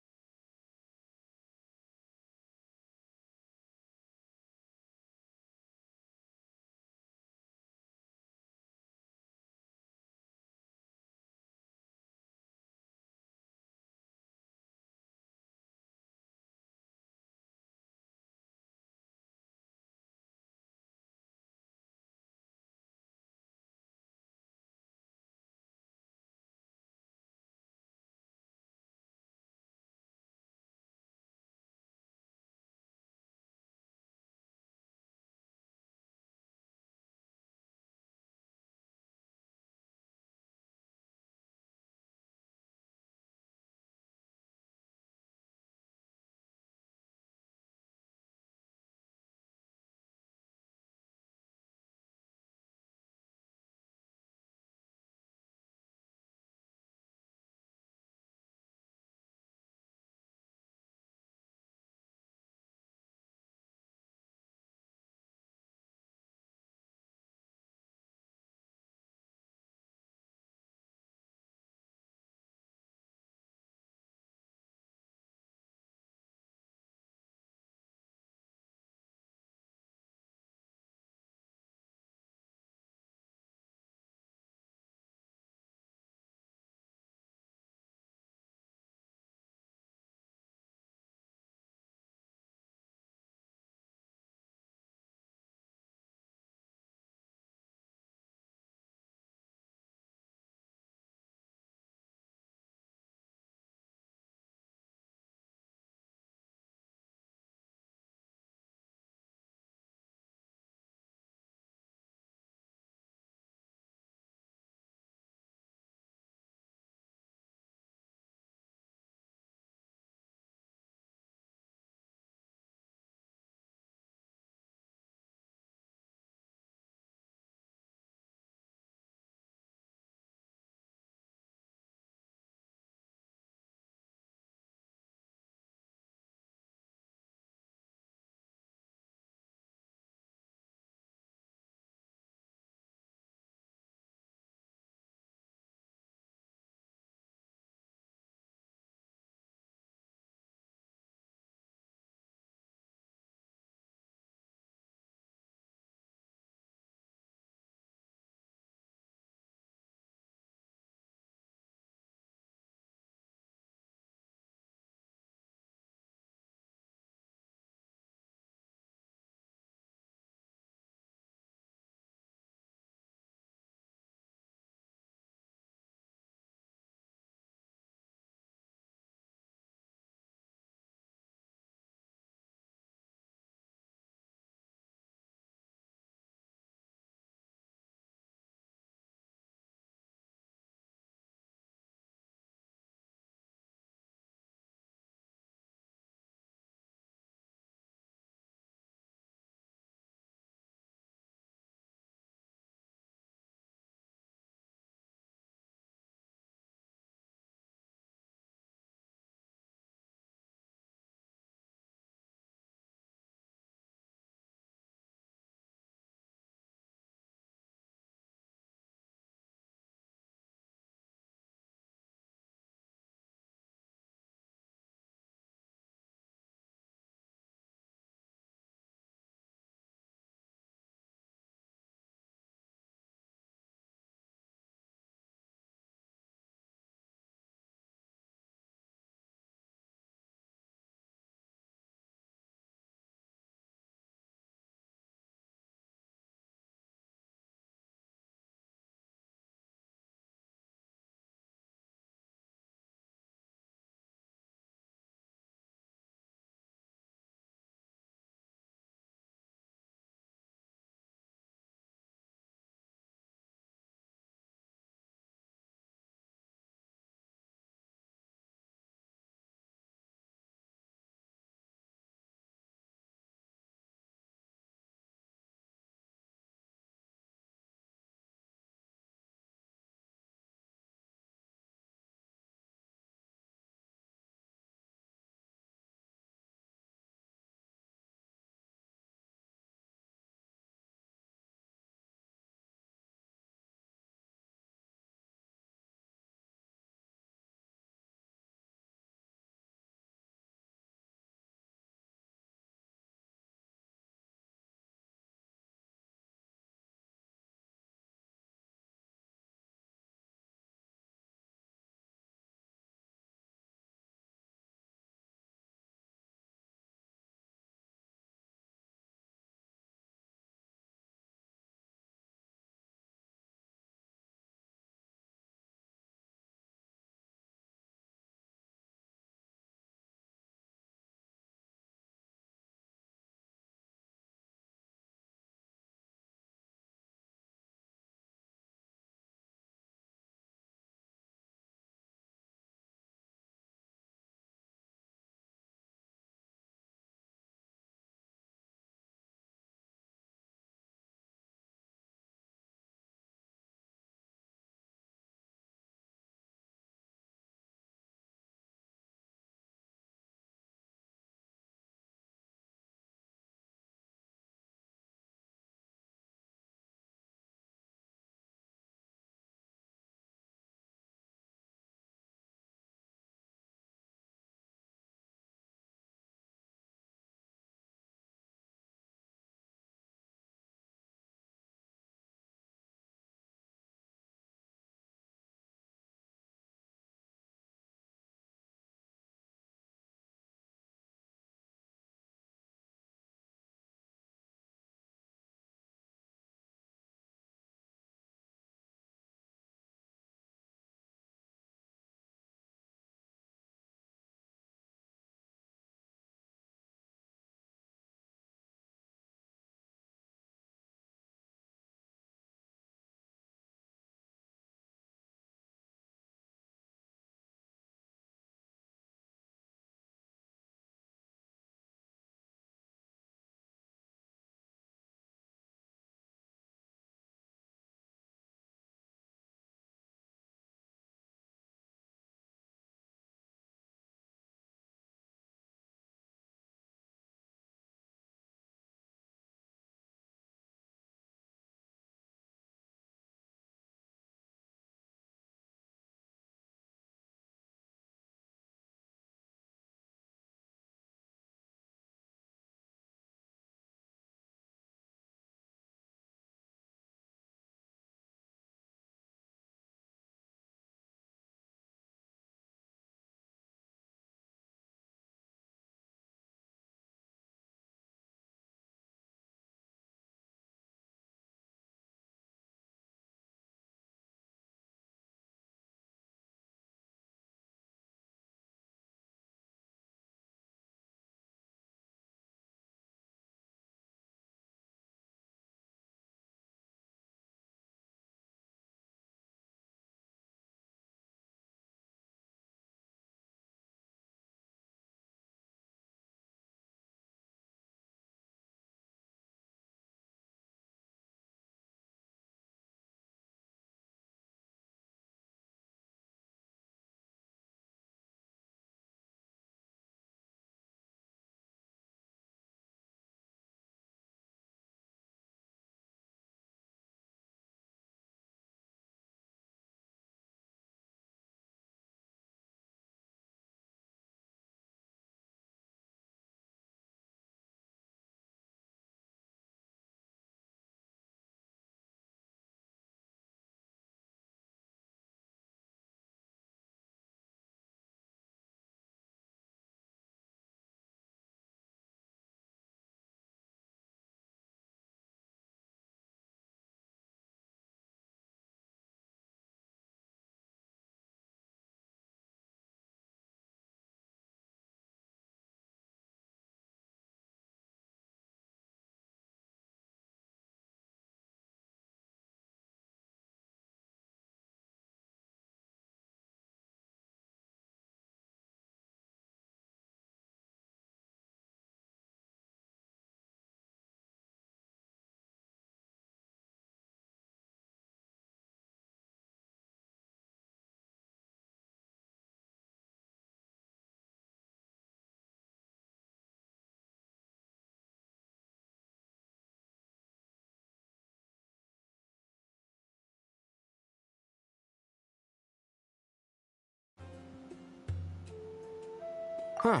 Huh.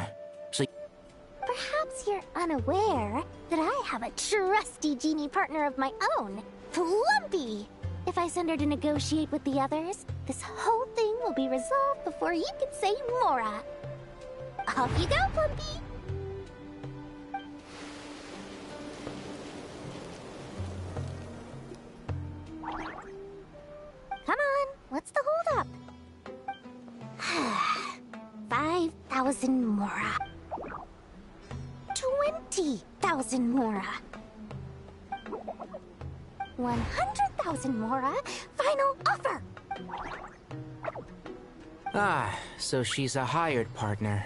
So...
Perhaps you're unaware that I have a trusty genie partner of my own, Plumpy. If I send her to negotiate with the others, this whole thing will be resolved before you can say Mora. Off you go, Plumpy! Come on, what's the holdup? 5,000 Mora. 20,000 Mora. 100,000 Mora. Final offer.
Ah, so she's a hired partner.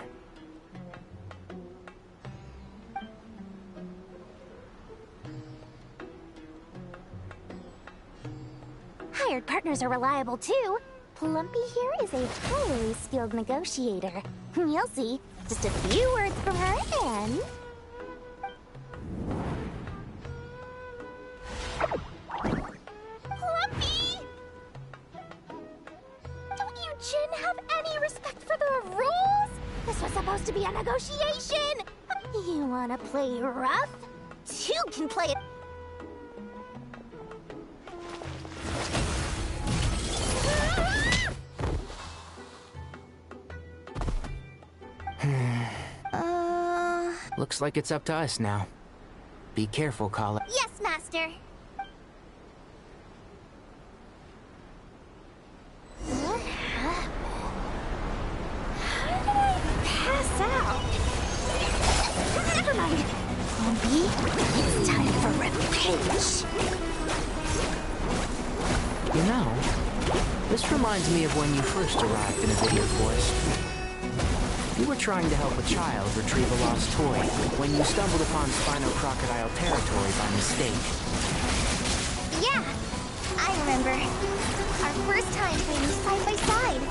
Hired partners are reliable too. Plumpy here is a highly skilled negotiator. You'll see. Just a few words from her and... Plumpy! Don't you Jin have any respect for the rules? This was supposed to be a negotiation! You wanna play rough? Two can play it.
Looks like it's up to us now. Be careful, Kale.
Yes, Master. What happened? How did I pass out? Never mind. Plumpy, it's time for revenge.
You know, this reminds me of when you first arrived in a video forest. You were trying to help a child retrieve a lost toy when you stumbled upon Spino Crocodile territory by mistake.
Yeah, I remember. Our first time fighting side by side.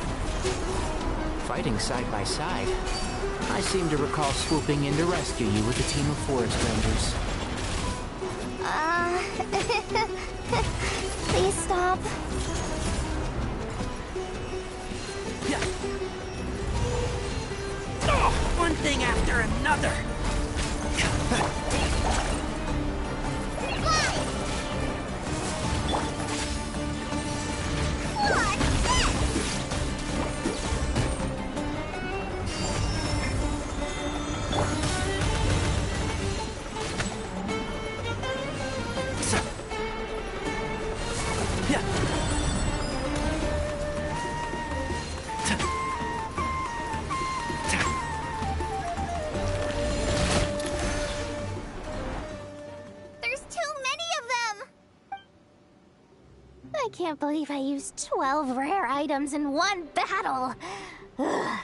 Fighting side by side? I seem to recall swooping in to rescue you with a team of forest rangers.
Please stop.
One thing after another.
I can't believe I used 12 rare items in one battle. Ugh,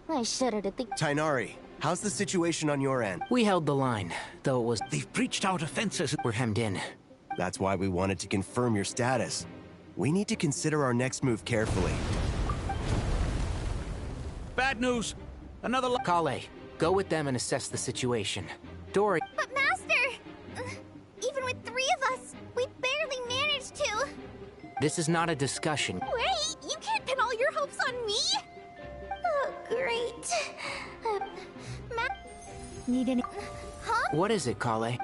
I shudder to think.
Tainari, how's the situation on your end?
We held the line, though it was...
They've breached our defenses.
We're hemmed in.
That's why we wanted to confirm your status. We need to consider our next move carefully.
Bad news. Another...
Kale, go with them and assess the situation. Dory...
But Master! Even with 3 of us, we barely managed to...
This is not a discussion.
Wait! You can't pin all your hopes on me? Oh, great.
Need any...
Huh?
What is it, Kale?
I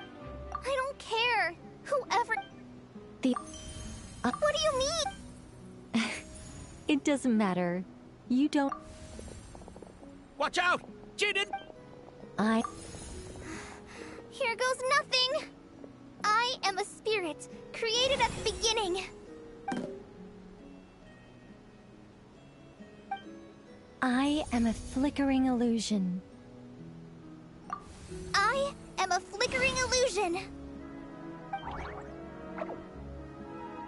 don't care. Whoever... What do you mean?
It doesn't matter. You don't...
Watch out! Jin!
Here goes nothing. I am a spirit, created at the beginning.
I am a flickering illusion.
I am a flickering illusion.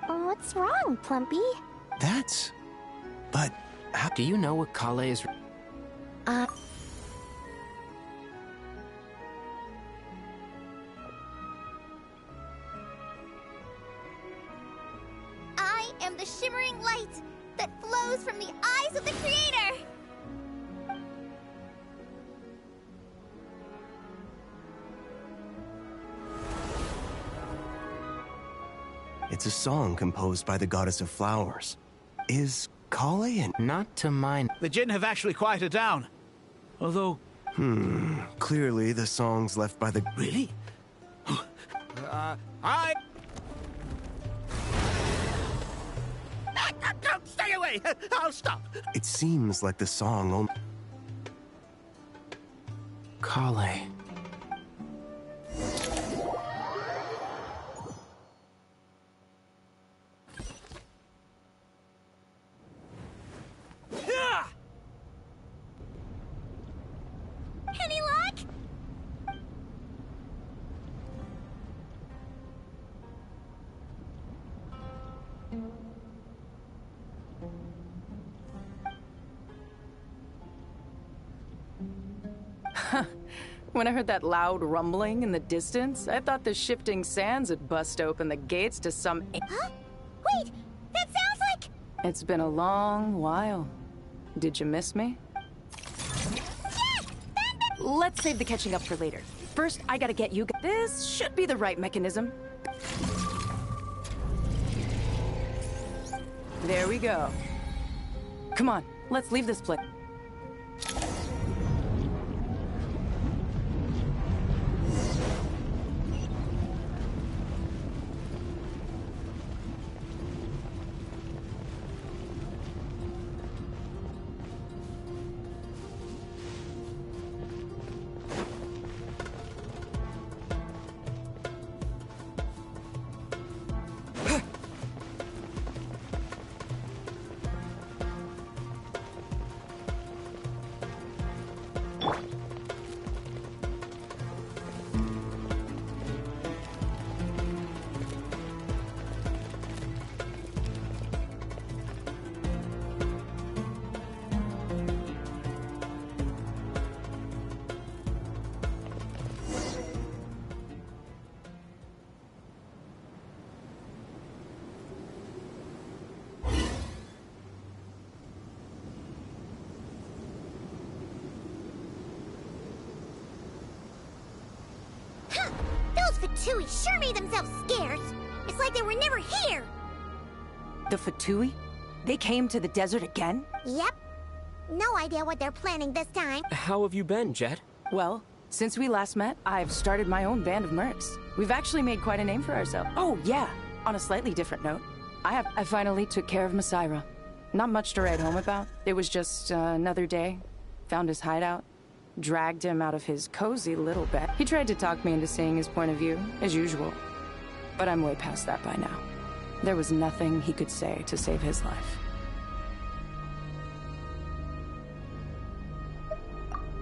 What's wrong, Plumpy?
That's... But...
Do you know what Kale is...
I am the shimmering light that flows from the eyes of the Creator!
It's a song composed by the goddess of flowers. Is Kale and...
Not to mine...
The Jin have actually quieted down. Although,
Clearly the songs left by the...
Really? I... Don't stay away! I'll stop!
It seems like the song only...
Kale.
Any luck?
When I heard that loud rumbling in the distance, I thought the shifting sands had bust open the gates to some...
Huh? Wait, that sounds like...
It's been a long while. Did you miss me? Let's save the catching up for later. First, I gotta get you... This should be the right mechanism. There we go. Come on, let's leave this place.
Fatui sure made themselves scarce. It's like they were never here.
The Fatui? They came to the desert again?
Yep. No idea what they're planning this time.
How have you been, Jet?
Well, since we last met, I've started my own band of mercs. We've actually made quite a name for ourselves. Oh, yeah. On a slightly different note, I finally took care of Masaira. Not much to write home about. It was just another day. Found his hideout. Dragged him out of his cozy little bed. He tried to talk me into seeing his point of view, as usual. But I'm way past that by now. There was nothing he could say to save his life.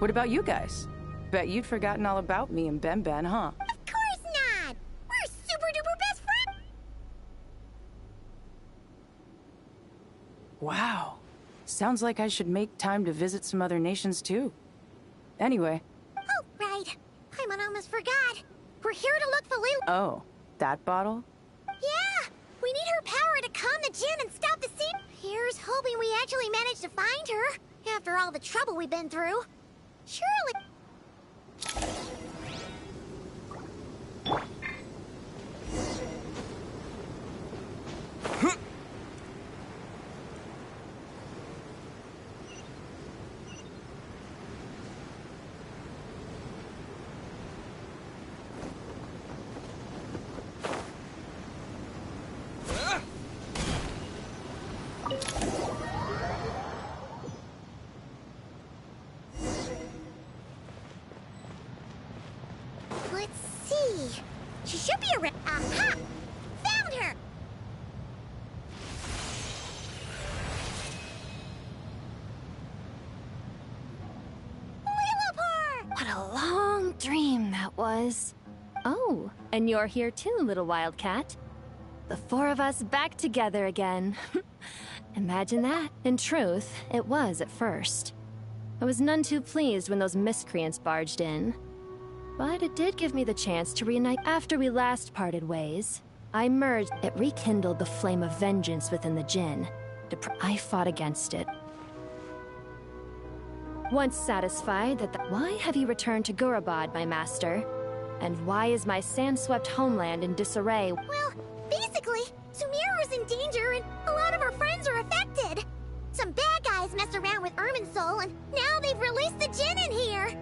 What about you guys? Bet you'd forgotten all about me and Ben, huh?
Of course not! We're super duper best friends!
Wow. Sounds like I should make time to visit some other nations too. Anyway.
Oh, right. Paimon almost forgot. We're here to look for Lulu.
Oh, that bottle?
Yeah! We need her power to calm the Jinn and stop the sea. Here's hoping we actually manage to find her, after all the trouble we've been through. Surely... Let's see. She should be around. Aha! Found her! Lillipore!
What a long dream that was. Oh, and you're here too, little wildcat. The four of us back together again. Imagine that. In truth, it was at first. I was none too pleased when those miscreants barged in. But it did give me the chance to reunite after we last parted ways. I merged. It rekindled the flame of vengeance within the Jinn. I fought against it. Once satisfied that why have you returned to Gurabad, my master? And why is my sand-swept homeland in disarray?
Well, basically, Sumeru's in danger and a lot of our friends are affected. Some bad guys messed around with Irminsul and now they've released the Jinn in here.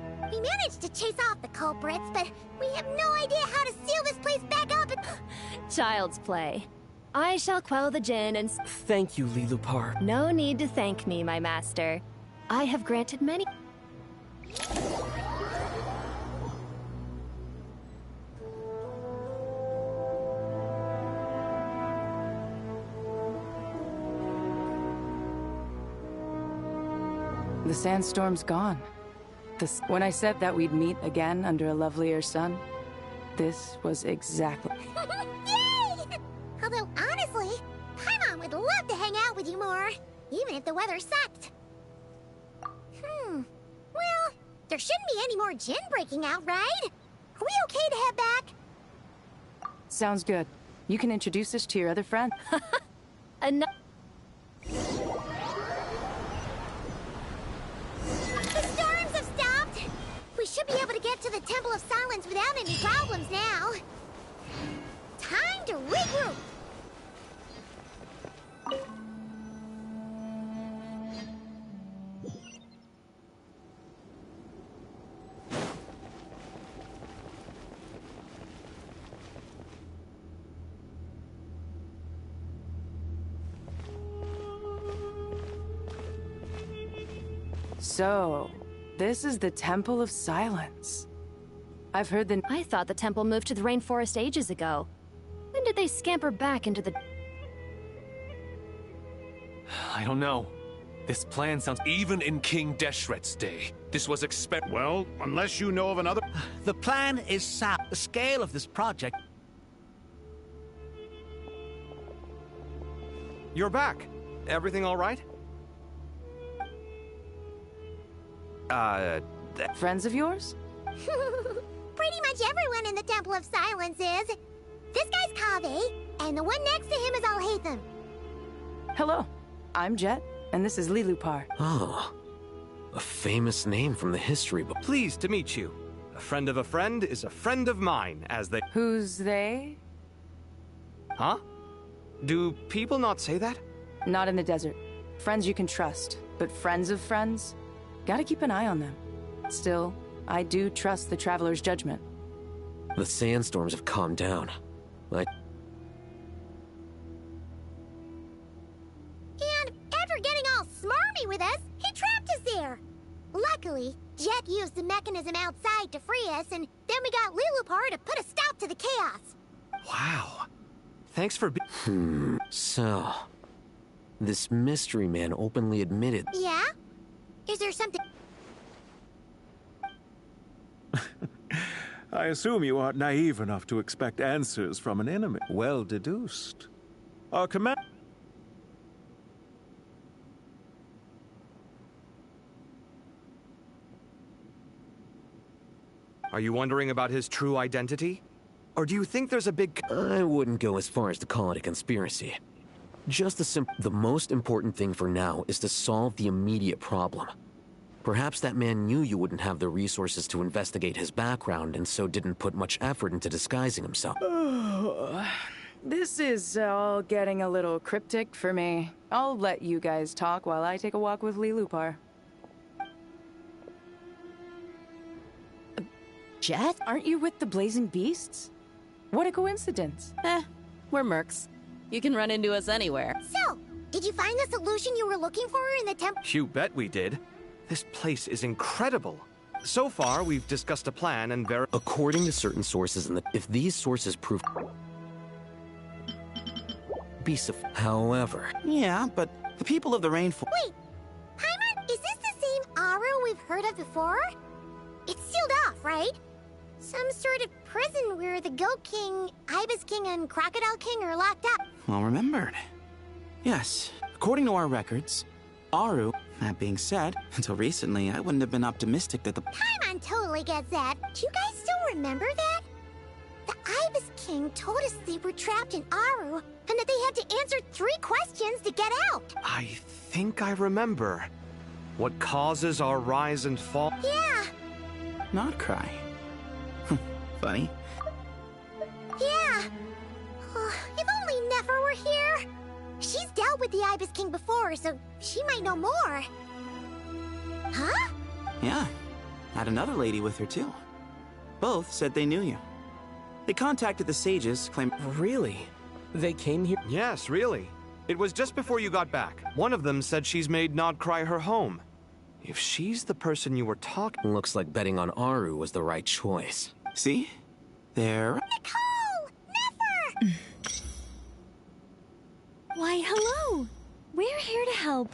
chase off the culprits, but we have no idea how to seal this place back up and...
Child's play. I shall quell the djinn and...
Thank you, Lilupar.
No need to thank me, my master. I have granted many...
The sandstorm's gone. When I said that we'd meet again under a lovelier sun, this was exactly...
Yay! Although, honestly, Paimon would love to hang out with you more, even if the weather sucked. Well, there shouldn't be any more djinn breaking out, right? Are we okay to head back?
Sounds good. You can introduce us to your other friend.
Enough.
The storms have stopped! We should be able to get to the Temple of Silence without any problems now. Time to regroup!
So, this is the Temple of Silence. I've heard the...
I thought the temple moved to the rainforest ages ago. When did they scamper back into the...
I don't know. This plan sounds...
Even in King Deshret's day, this was
Well, unless you know of another...
The plan is sound. The scale of this project...
You're back. Everything all right?
Friends of yours?
Pretty much everyone in the Temple of Silence is. This guy's Kaveh, and the one next to him is Alhaitham.
Hello, I'm Jet, and this is Lilupar.
Oh, a famous name from the history book.
Pleased to meet you. A friend of a friend is a friend of mine, as they...
Who's they?
Huh? Do people not say that?
Not in the desert. Friends you can trust, but friends of friends? Gotta keep an eye on them. Still, I do trust the Traveler's judgment.
The sandstorms have calmed down.
And after getting all smarmy with us, he trapped us there. Luckily, Jet used the mechanism outside to free us, and then we got Lilupar to put a stop to the chaos.
Wow. Thanks for
So... This mystery man openly admitted...
Yeah? Is there something...
I assume you aren't naive enough to expect answers from an enemy. Well deduced. Our command...
Are you wondering about his true identity? Or do you think there's a big...
I wouldn't go as far as to call it a conspiracy. Just the most important thing for now is to solve the immediate problem. Perhaps that man knew you wouldn't have the resources to investigate his background and so didn't put much effort into disguising himself.
This is all getting a little cryptic for me. I'll let you guys talk while I take a walk with Lilupar.
Jet?
Aren't you with the Blazing Beasts? What a coincidence.
We're mercs. You can run into us anywhere.
So, did you find the solution you were looking for in the temple?
You bet we did. This place is incredible. So far, we've discussed a plan and
According to certain sources, if these sources prove... However...
Yeah, but the people of the rainforest...
Wait, Paimon, is this the same Aru we've heard of before? It's sealed off, right? Some sort of prison where the Goat King, Ibis King, and Crocodile King are locked up.
Well remembered. Yes, according to our records, Aru... That being said, until recently, I wouldn't have been optimistic that the...
Paimon totally gets that. Do you guys still remember that? The Ibis King told us they were trapped in Aru, and that they had to answer 3 questions to get out.
I think I remember. What causes our rise and fall?
Yeah.
Not cry. Funny.
Yeah. Oh, if only Nefer were here. She's dealt with the Ibis King before, so she might know more. Huh?
Yeah. Had another lady with her, too. Both said they knew you. They contacted the sages, claimed...
Really? They came here?
Yes, really. It was just before you got back. One of them said she's made Nod Cry her home. If she's the person you were talking...
Looks like betting on Aru was the right choice.
See? There...
Nicole! Never!
Why, hello! We're here to help.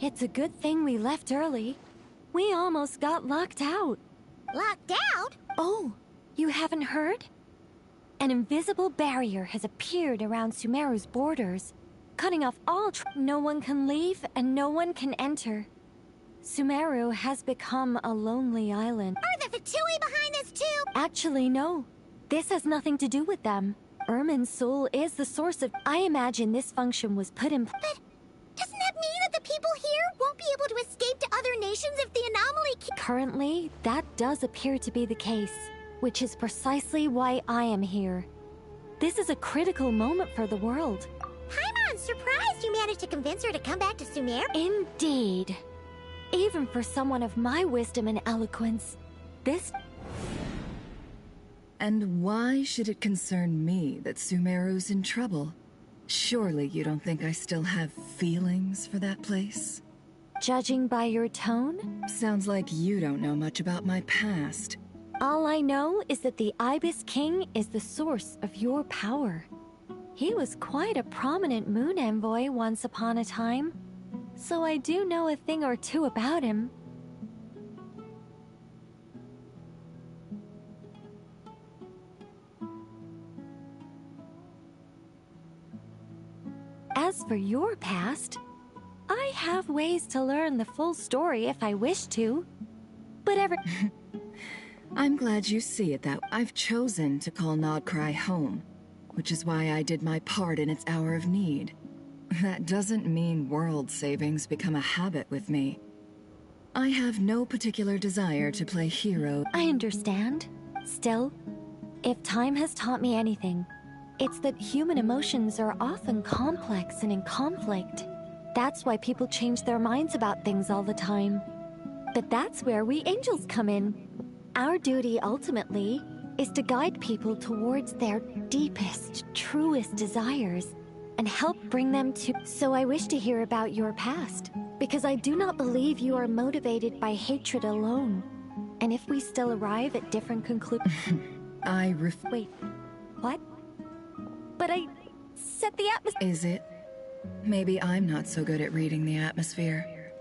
It's a good thing we left early. We almost got locked out.
Locked out?
Oh, you haven't heard? An invisible barrier has appeared around Sumeru's borders, cutting off all no one can leave and no one can enter. Sumeru has become a lonely island.
Are the Fatui behind this too?
Actually, no. This has nothing to do with them. Ermin's soul is the source of... I imagine this function was put in...
But doesn't that mean that the people here won't be able to escape to other nations if the anomaly...
Currently, that does appear to be the case, which is precisely why I am here. This is a critical moment for the world.
Paimon's surprised you managed to convince her to come back to Sumeru.
Indeed. Even for someone of my wisdom and eloquence, this...
And why should it concern me that Sumeru's in trouble? Surely you don't think I still have feelings for that place?
Judging by your tone?
Sounds like you don't know much about my past.
All I know is that the Ibis King is the source of your power. He was quite a prominent moon envoy once upon a time, so I do know a thing or two about him. As for your past, I have ways to learn the full story if I wish to. But
I'm glad you see it that I've chosen to call Nod Cry home, which is why I did my part in its hour of need. That doesn't mean world savings become a habit with me. I have no particular desire to play hero.
I understand. Still, if time has taught me anything, it's that human emotions are often complex and in conflict. That's why people change their minds about things all the time. But that's where we angels come in. Our duty, ultimately, is to guide people towards their deepest, truest desires and help bring them to... So I wish to hear about your past, because I do not believe you are motivated by hatred alone. And if we still arrive at different conclusions... Wait, what? But I set the atmosphere...
Is it? Maybe I'm not so good at reading the atmosphere.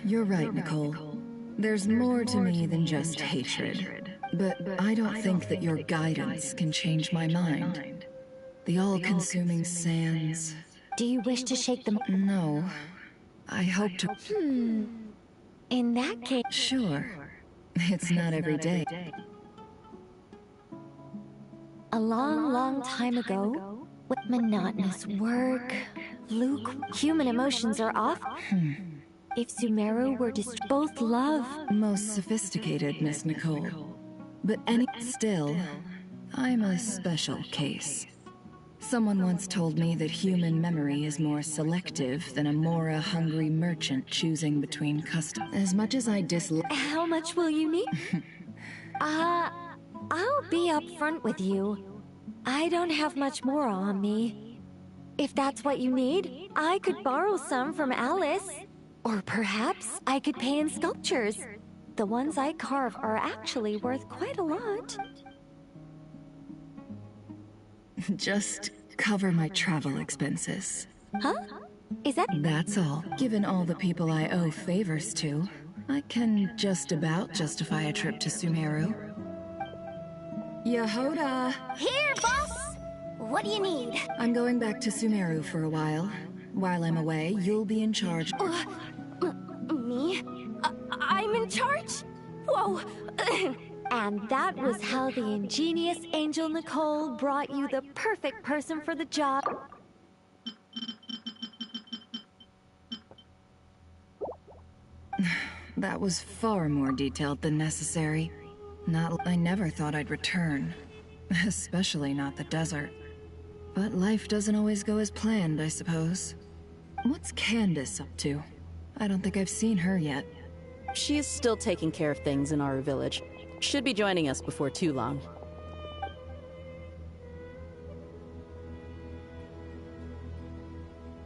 You're right, Nicole. There's more to me than just hatred. But I don't think that your guidance can change my mind. The all-consuming sands...
Do you wish to shake them?
No. I hope to...
In that case...
Sure. It's not every day.
A long, long time ago, with monotonous work, human emotions are off. If Sumeru were both love...
Most sophisticated, Miss Nicole. But still, I'm a special case. Someone once told me that human memory is more selective than a Mora-hungry merchant choosing between customs. As much as I dislike...
How much will you need? I'll be upfront with you. I don't have much more on me. If that's what you need, I could borrow some from Alice. Or perhaps I could pay in sculptures. The ones I carve are actually worth quite a lot.
Just cover my travel expenses.
Huh? Is that...
That's all. Given all the people I owe favors to, I can just about justify a trip to Sumeru. Yehoda!
Here, boss! What do you need?
I'm going back to Sumeru for a while. While I'm away, you'll be in charge.
Me? I'm in charge? Whoa!
And that was how the ingenious Angel Nicole brought you the perfect person for the job.
That was far more detailed than necessary. I never thought I'd return. Especially not the desert. But life doesn't always go as planned, I suppose. What's Candace up to? I don't think I've seen her yet.
She is still taking care of things in our village. Should be joining us before too long.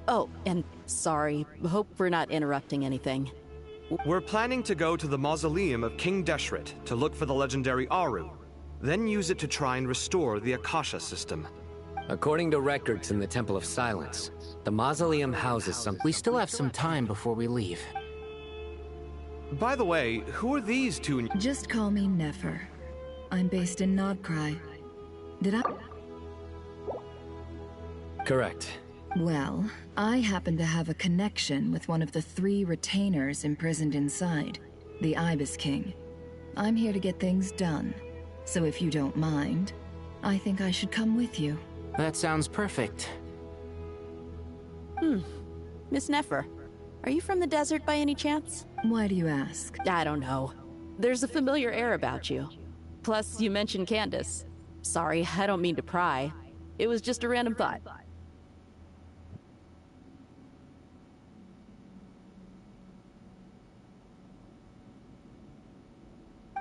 Oh, and sorry. Hope we're not interrupting anything.
We're planning to go to the mausoleum of King Deshret to look for the legendary Aru, then use it to try and restore the Akasha system.
According to records in the Temple of Silence, the mausoleum houses some...
We still have some time before we leave.
By the way, who are these two?
Just call me Nefer. I'm based in Nodcry. Did I?
Correct.
Well, I happen to have a connection with one of the 3 retainers imprisoned inside, the Ibis King. I'm here to get things done, so if you don't mind, I think I should come with you.
That sounds perfect.
Miss Nefer, are you from the desert by any chance?
Why do you ask?
I don't know. There's a familiar air about you. Plus, you mentioned Candace. Sorry, I don't mean to pry. It was just a random thought.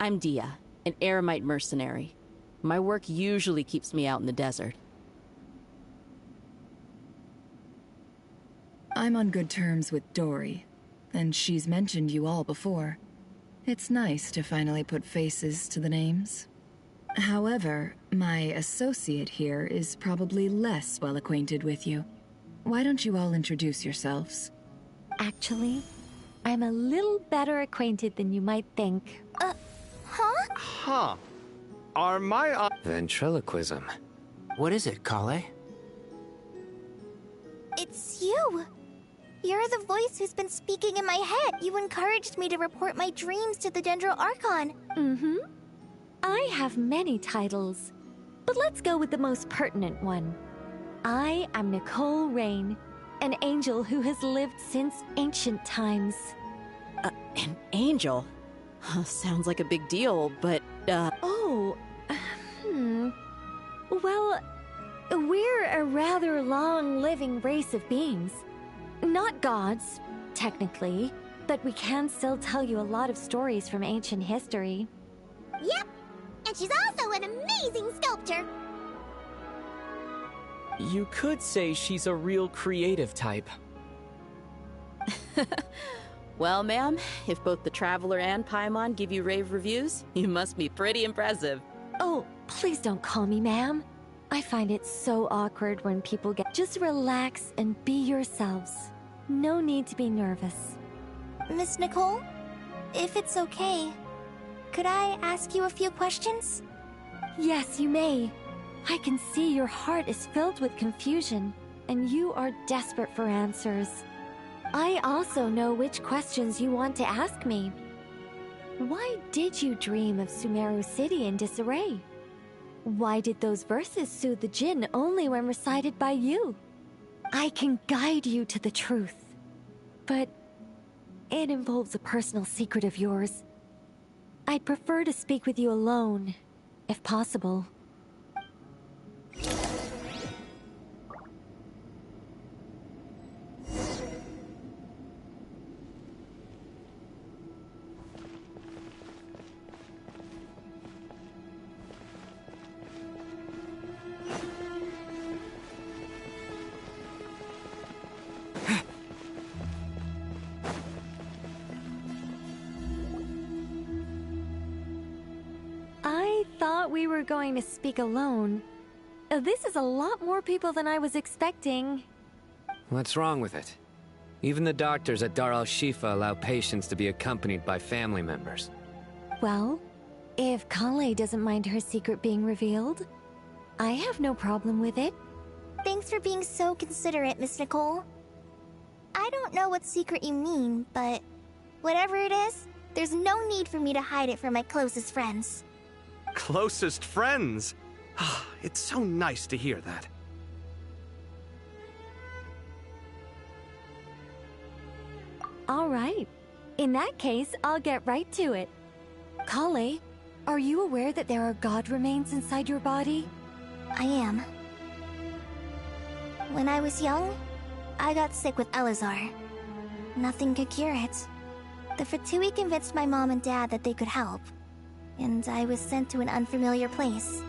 I'm Dia, an Eremite mercenary. My work usually keeps me out in the desert.
I'm on good terms with Dory, and she's mentioned you all before. It's nice to finally put faces to the names. However, my associate here is probably less well acquainted with you. Why don't you all introduce yourselves?
Actually, I'm a little better acquainted than you might think.
Huh. Are my...
Ventriloquism.
What is it, Kale?
It's you! You're the voice who's been speaking in my head. You encouraged me to report my dreams to the Dendro Archon.
I have many titles, but let's go with the most pertinent one. I am Nicole Rain, an angel who has lived since ancient times.
An angel? Sounds like a big deal, but,
Well, we're a rather long-living race of beings. Not gods, technically, but we can still tell you a lot of stories from ancient history.
Yep, and she's also an amazing sculptor.
You could say she's a real creative type.
Well, ma'am, if both the Traveler and Paimon give you rave reviews, you must be pretty impressive.
Oh, please don't call me ma'am. I find it so awkward when people get... Just relax and be yourselves. No need to be nervous.
Miss Nicole, if it's okay, could I ask you a few questions?
Yes, you may. I can see your heart is filled with confusion, and you are desperate for answers. I also know which questions you want to ask me. Why did you dream of Sumeru City in disarray? Why did those verses soothe the Jinn only when recited by you? I can guide you to the truth, but it involves a personal secret of yours. I'd prefer to speak with you alone, if possible. I thought we were going to speak alone. This is a lot more people than I was expecting.
What's wrong with it? Even the doctors at Dar al-Shifa allow patients to be accompanied by family members.
Well, if Kale doesn't mind her secret being revealed, I have no problem with it.
Thanks for being so considerate, Miss Nicole. I don't know what secret you mean, but whatever it is, there's no need for me to hide it from my closest friends.
Closest friends? It's so nice to hear that.
All right. In that case, I'll get right to it. Kale, are you aware that there are god remains inside your body?
I am. When I was young, I got sick with Elazar. Nothing could cure it. The Fatui convinced my mom and dad that they could help, and I was sent to an unfamiliar place.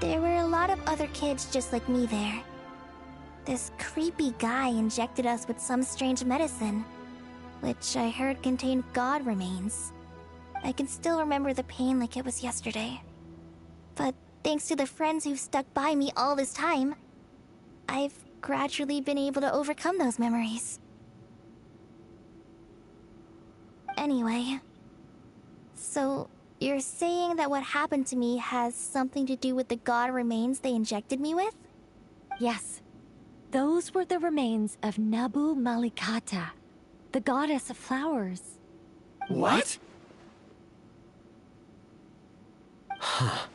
There were a lot of other kids just like me there. This creepy guy injected us with some strange medicine, which I heard contained god remains. I can still remember the pain like it was yesterday. But thanks to the friends who've stuck by me all this time, I've gradually been able to overcome those memories. Anyway, so you're saying that what happened to me has something to do with the god remains they injected me with?
Yes. Those were the remains of Nabu Malikata, the goddess of flowers.
What? Huh.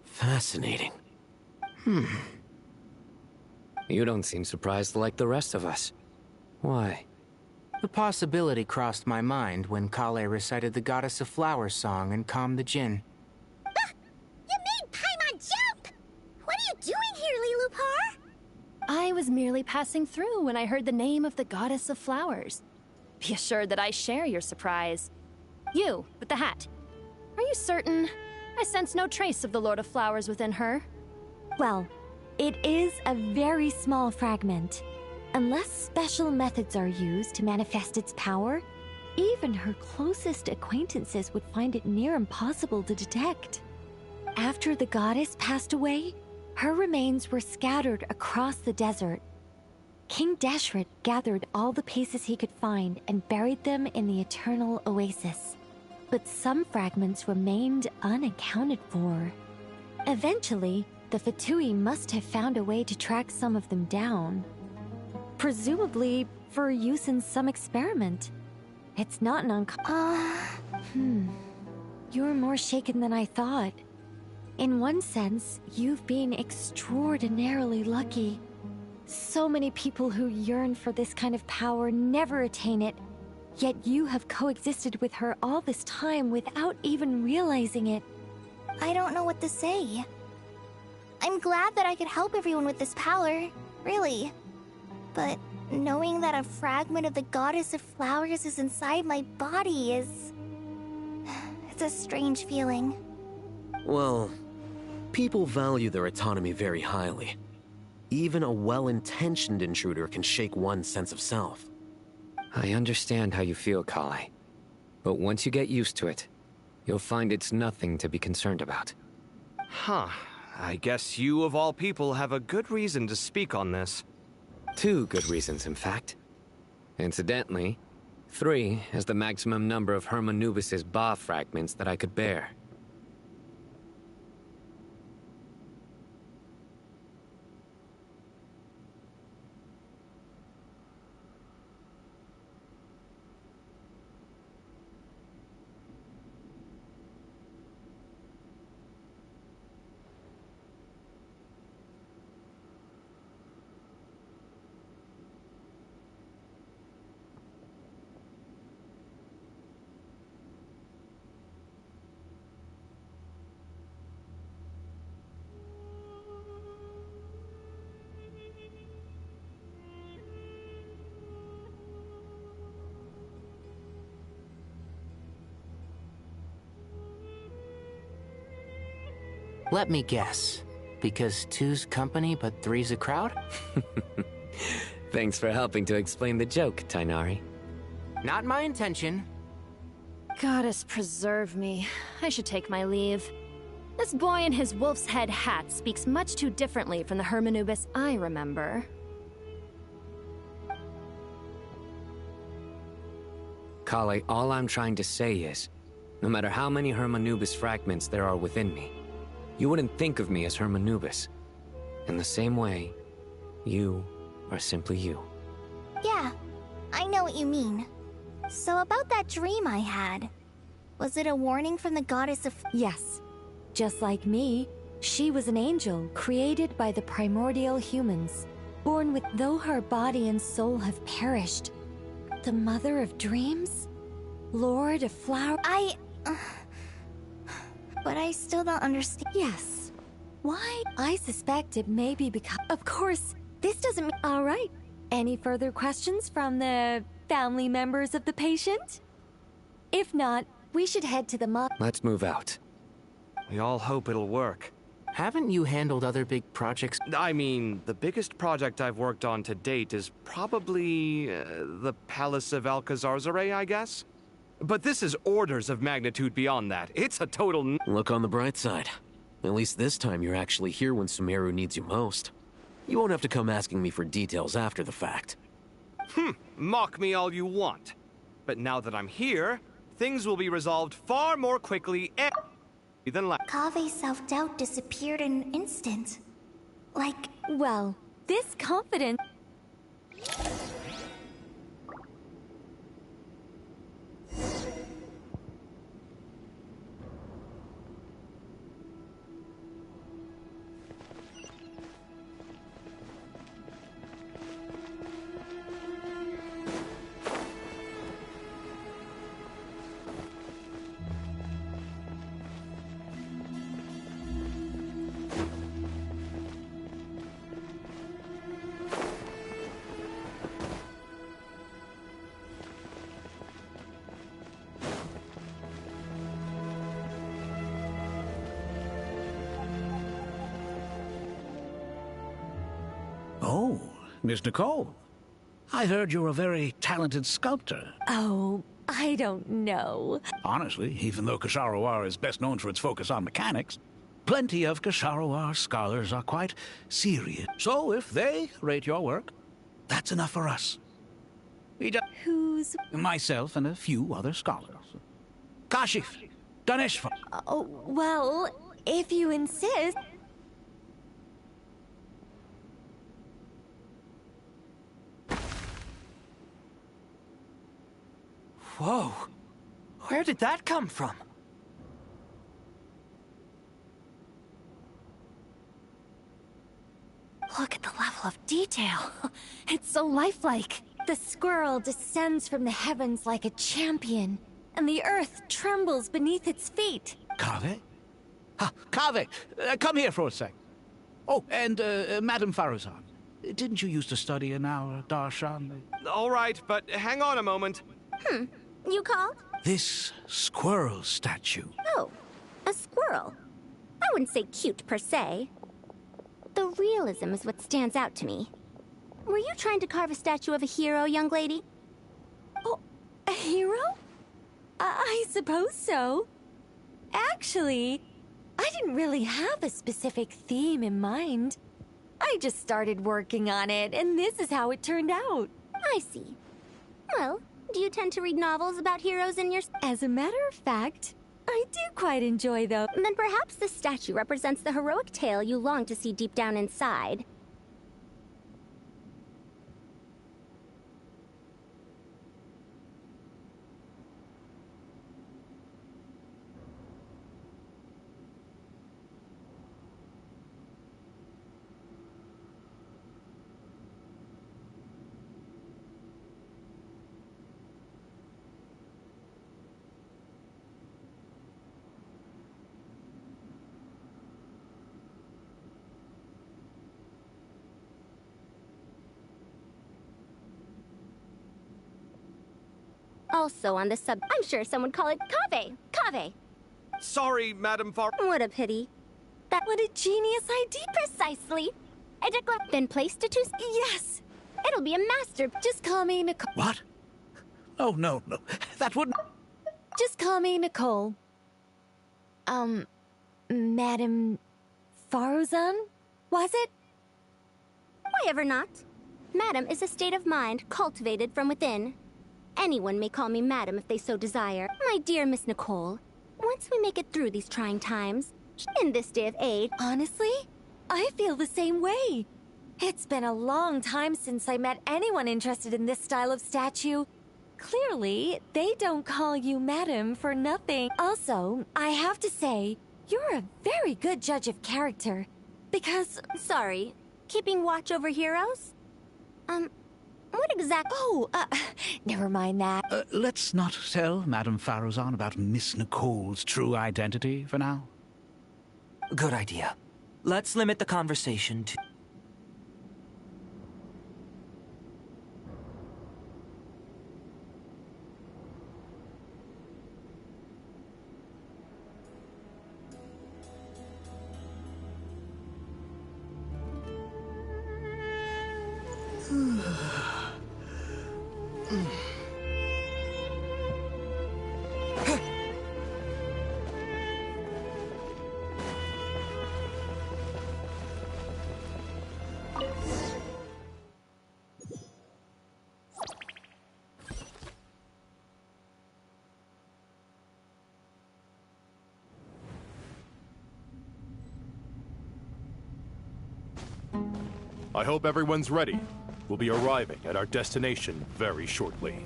Fascinating.
You don't seem surprised like the rest of us. Why?
The possibility crossed my mind when Kale recited the Goddess of Flowers song and calmed the djinn.
You made Paimon jump! What are you doing here, Lilupar?
I was merely passing through when I heard the name of the Goddess of Flowers. Be assured that I share your surprise. You, with the hat. Are you certain? I sense no trace of the Lord of Flowers within her.
Well, it is a very small fragment. Unless special methods are used to manifest its power, even her closest acquaintances would find it near impossible to detect. After the goddess passed away, her remains were scattered across the desert. King Dashret gathered all the pieces he could find and buried them in the Eternal Oasis. But some fragments remained unaccounted for. Eventually, the Fatui must have found a way to track some of them down. Presumably for use in some experiment. It's not an You're more shaken than I thought. In one sense, you've been extraordinarily lucky. So many people who yearn for this kind of power never attain it, yet you have coexisted with her all this time without even realizing it.
I don't know what to say. I'm glad that I could help everyone with this power, really. But knowing that a fragment of the Goddess of Flowers is inside my body is... it's a strange feeling.
Well, people value their autonomy very highly. Even a well-intentioned intruder can shake one's sense of self.
I understand how you feel, Kale. But once you get used to it, you'll find it's nothing to be concerned about.
Huh. I guess you, of all people, have a good reason to speak on this.
2 good reasons, in fact. Incidentally, 3 is the maximum number of Hermanubis' Ba fragments that I could bear.
Let me guess. Because 2's company, but 3's a crowd?
Thanks for helping to explain the joke, Tainari.
Not my intention.
Goddess preserve me. I should take my leave. This boy in his wolf's head hat speaks much too differently from the Hermanubis I remember.
Kale, all I'm trying to say is, no matter how many Hermanubis fragments there are within me, you wouldn't think of me as Hermanubis. In the same way, you are simply you.
Yeah, I know what you mean. So about that dream I had, was it a warning from the goddess of...
Yes. Just like me, she was an angel created by the primordial humans, born with though her body and soul have perished. The mother of dreams? Lord of flowers?
But I still don't understand.
Yes. Why? I suspect it may be because... Of course, this doesn't mean... All right. Any further questions from the family members of the patient? If not, we should head to the mob.
Let's move out.
We all hope it'll work.
Haven't you handled other big projects?
I mean, the biggest project I've worked on to date is probably the Palace of Alcazarzaray, I guess? But this is orders of magnitude beyond that. It's a total...
Look on the bright side. At least this time you're actually here when Sumeru needs you most. You won't have to come asking me for details after the fact.
Mock me all you want. But now that I'm here, things will be resolved far more quickly than last.
Kave's self-doubt disappeared in an instant. Like...
Well, this confidence...
Oh, Miss Nicole. I heard you're a very talented sculptor.
Oh, I don't know.
Honestly, even though Kasharawar is best known for its focus on mechanics, plenty of Kasharawar scholars are quite serious. So if they rate your work, that's enough for us.
Who's...
Myself and a few other scholars. Kashif, Daneshvar.
Oh, well, if you insist...
Whoa! Where did that come from?
Look at the level of detail. It's so lifelike. The squirrel descends from the heavens like a champion, and the earth trembles beneath its feet.
Kave? Kave, come here for a sec. Oh, and Madame Faruzan, didn't you used to study in our darshan?
All right, but hang on a moment.
You called?
This squirrel statue.
Oh, a squirrel. I wouldn't say cute per se. The realism is what stands out to me. Were you trying to carve a statue of a hero, young lady?
Oh, a hero? I suppose so. Actually, I didn't really have a specific theme in mind. I just started working on it, and this is how it turned out.
I see. Well, do you tend to read novels about heroes in your...
As a matter of fact, I do quite enjoy them.
Then perhaps this statue represents the heroic tale you long to see deep down inside. Also on the sub... I'm sure some would call it Kave. Kave.
Sorry, Madame Far...
What a pity.
What a genius idea.
Precisely. Then placed it to...
Yes.
It'll be a master...
Just call me Nicole.
What? Oh, no. That wouldn't...
Just call me Nicole. Madame Faruzan? Was it?
Why ever not? Madam is a state of mind cultivated from within. Anyone may call me Madam if they so desire. My dear Miss Nicole, once we make it through these trying times, in this day of age...
Honestly, I feel the same way. It's been a long time since I met anyone interested in this style of statue. Clearly, they don't call you Madam for nothing. Also, I have to say, you're a very good judge of character. Because...
Sorry, keeping watch over heroes? What exactly...
Oh, never mind that.
Let's not tell Madame Faruzan about Miss Nicole's true identity for now.
Good idea. Let's limit the conversation to... I hope everyone's ready. We'll be arriving at our destination very shortly.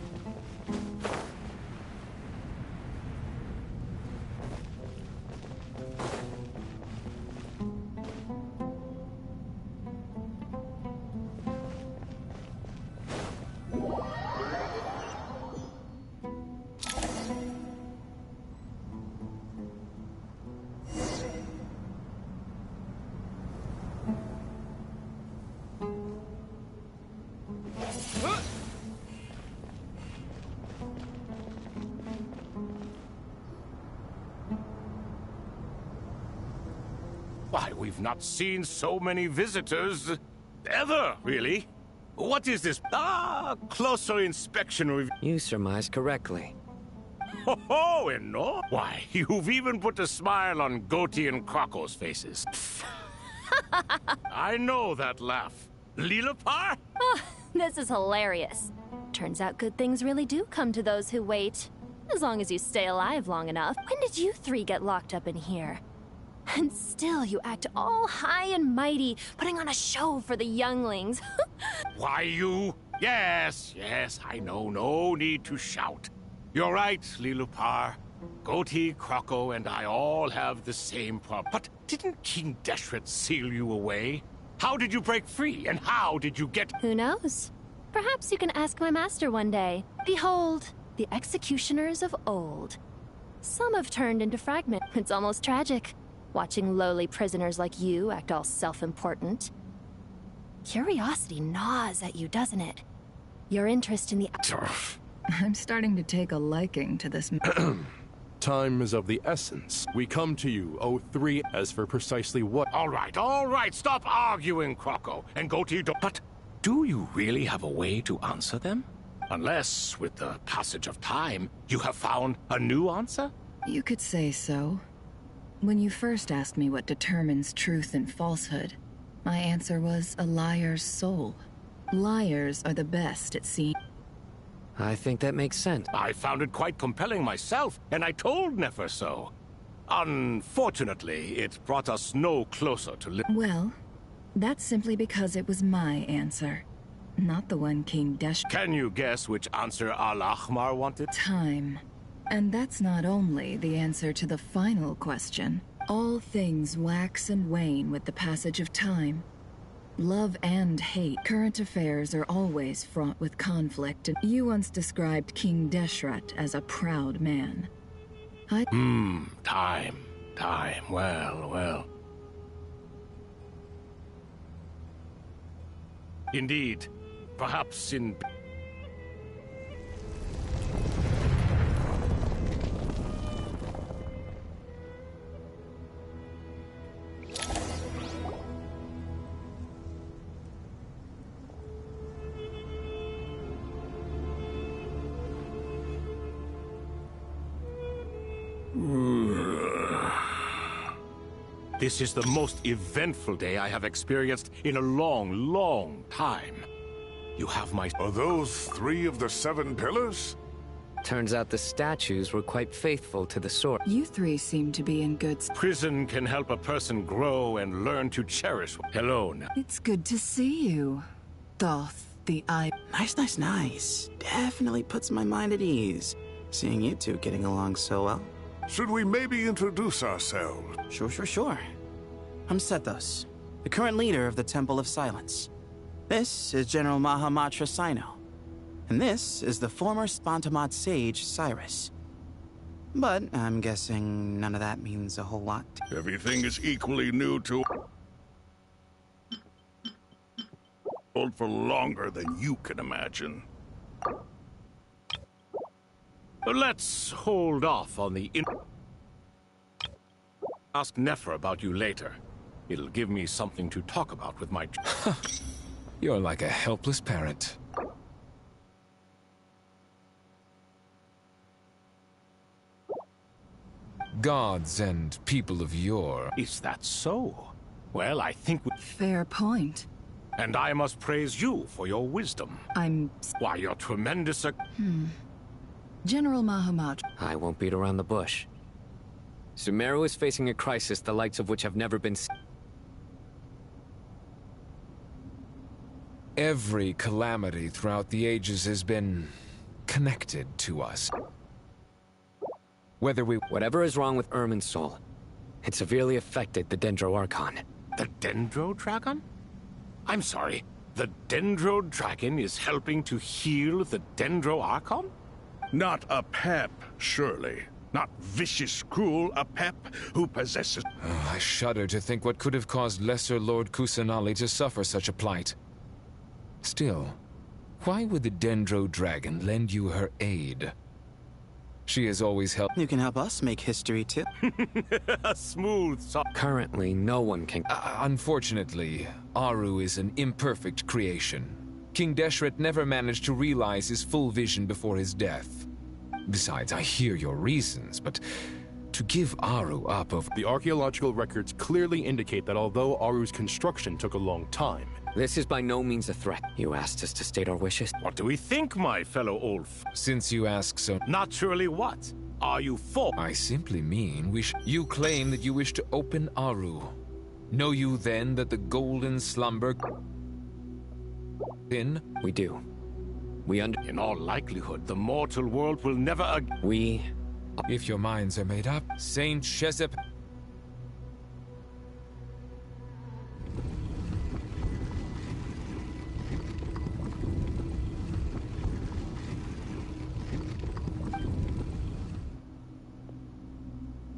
Why, we've not seen so many visitors ever, really. What is this? Closer inspection review.
You surmise correctly.
Oh, and no? Why, you've even put a smile on Goatee and Crocco's faces. I know that laugh. Lilipar?
Oh, this is hilarious. Turns out good things really do come to those who wait. As long as you stay alive long enough. When did you three get locked up in here? And still you act all high and mighty, putting on a show for the younglings.
Why, you? Yes, I know. No need to shout. You're right, Lilipar. Goatee, Crocco, and I all have the same problem. But didn't King Deshret seal you away? How did you break free, and how did you get—
Who knows? Perhaps you can ask my master one day. Behold, the executioners of old. Some have turned into fragments. It's almost tragic, watching lowly prisoners like you act all self-important. Curiosity gnaws at you, doesn't it? Your interest in the—
I'm starting to take a liking to this.
Time is of the essence. We come to you, O3, as for precisely what—
All right, stop arguing, Crocco, and Goatee. But do you really have a way to answer them? Unless, with the passage of time, you have found a new answer?
You could say so. When you first asked me what determines truth and falsehood, my answer was a liar's soul. Liars are the best at seeing.
I think that makes sense.
I found it quite compelling myself, and I told Nefer so. Unfortunately, it brought us no closer to
Well, that's simply because it was my answer, not the one King Desh—
Can you guess which answer Al-Ahmar wanted?
Time. And that's not only the answer to the final question. All things wax and wane with the passage of time. Love and hate. Current affairs are always fraught with conflict, and you once described King Deshret as a proud man.
Time. Well. Indeed. Perhaps in— This is the most eventful day I have experienced in a long time. You have my—
Are those 3 of the 7 pillars?
Turns out the statues were quite faithful to the sword.
You 3 seem to be in good—
Prison can help a person grow and learn to cherish— Hello now.
It's good to see you, Thoth the Eye.
Nice. Definitely puts my mind at ease, seeing you 2 getting along so well.
Should we maybe introduce ourselves?
Sure. I'm Sethos, the current leader of the Temple of Silence. This is General Mahamatra Sino, and this is the former Spantamot sage, Cyrus. But I'm guessing none of that means a whole lot.
Everything is equally new to— Old for longer than you can imagine.
Let's hold off on the— Ask Nefer about you later. It'll give me something to talk about with my—
You're like a helpless parent. Gods and people of yore.
Is that so? Well, I think
Fair point.
And I must praise you for your wisdom. Why, you're tremendous
General Mahamat.
I won't beat around the bush. Sumeru is facing a crisis the likes of which have never been seen.
Every calamity throughout the ages has been connected to us.
Whatever is wrong with Irminsul, it severely affected the Dendro Archon.
The Dendro Dragon? I'm sorry, the Dendro Dragon is helping to heal the Dendro Archon?
Not a pep, surely. Not vicious, cruel, a pep who possesses...
Oh, I shudder to think what could have caused Lesser Lord Kusanali to suffer such a plight. Still, why would the Dendro Dragon lend you her aid? She has always helped...
You can help us make history, too.
A smooth...
Currently, no one can...
Unfortunately, Aru is an imperfect creation. King Deshret never managed to realize his full vision before his death. Besides, I hear your reasons, but to give Aru up of...
The archaeological records clearly indicate that although Aru's construction took a long time...
This is by no means a threat. You asked us to state our wishes.
What do we think, my fellow Ulf?
Since you ask so...
Naturally what? Are you for...
I simply mean You claim that you wish to open Aru. Know you then that the golden slumber...
We do.
In all likelihood, the mortal world will never
If your minds are made up, Saint Shezep...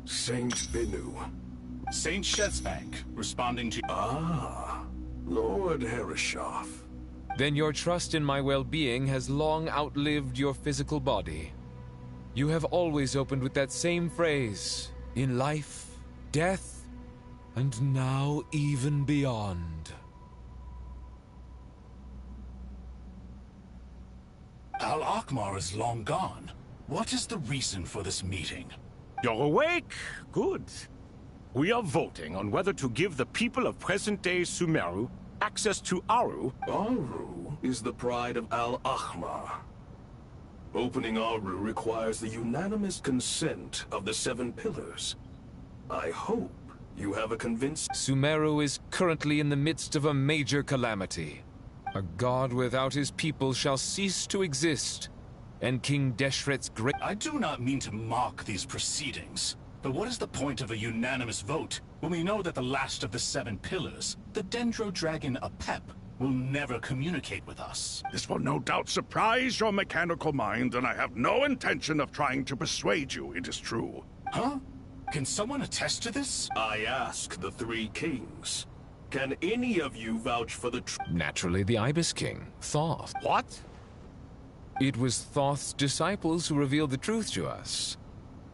Saint Binu.
Saint Shezbank, responding to...
Ah, Lord Herreshoff.
Then your trust in my well-being has long outlived your physical body. You have always opened with that same phrase, in life, death, and now even beyond.
Al-Akmar is long gone. What is the reason for this meeting?
You're awake? Good. We are voting on whether to give the people of present-day Sumeru access to Aru.
Aru is the pride of Al-Akmar. Opening Aru requires the unanimous consent of the 7 pillars. I hope you have a convinced...
Sumeru is currently in the midst of a major calamity. A god without his people shall cease to exist, and King Deshret's great...
I do not mean to mock these proceedings, but what is the point of a unanimous vote when we know that the last of the 7 pillars, the Dendro Dragon Apep, will never communicate with us?
This will no doubt surprise your mechanical mind, and I have no intention of trying to persuade you it is true.
Huh? Can someone attest to this?
I ask the 3 kings. Can any of you vouch for the
Naturally, the Ibis King, Thoth.
What?
It was Thoth's disciples who revealed the truth to us.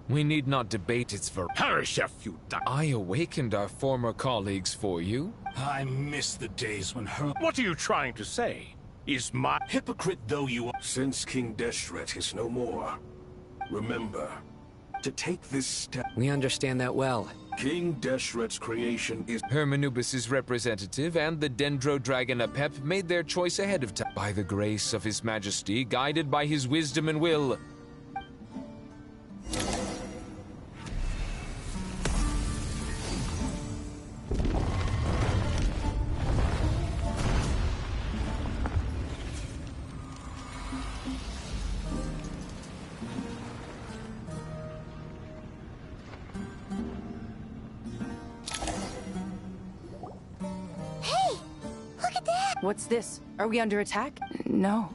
We need not debate its
Herreshoff, you
I awakened our former colleagues for you.
I miss the days when her...
What are you trying to say? Is my...
Hypocrite though you are...
Since King Deshret is no more, remember to take this step.
We understand that well.
King Deshret's creation is...
Hermanubis' representative and the Dendro Dragon Apep made their choice ahead of time. By the grace of His Majesty, guided by his wisdom and will.
What's this? Are we under attack? No.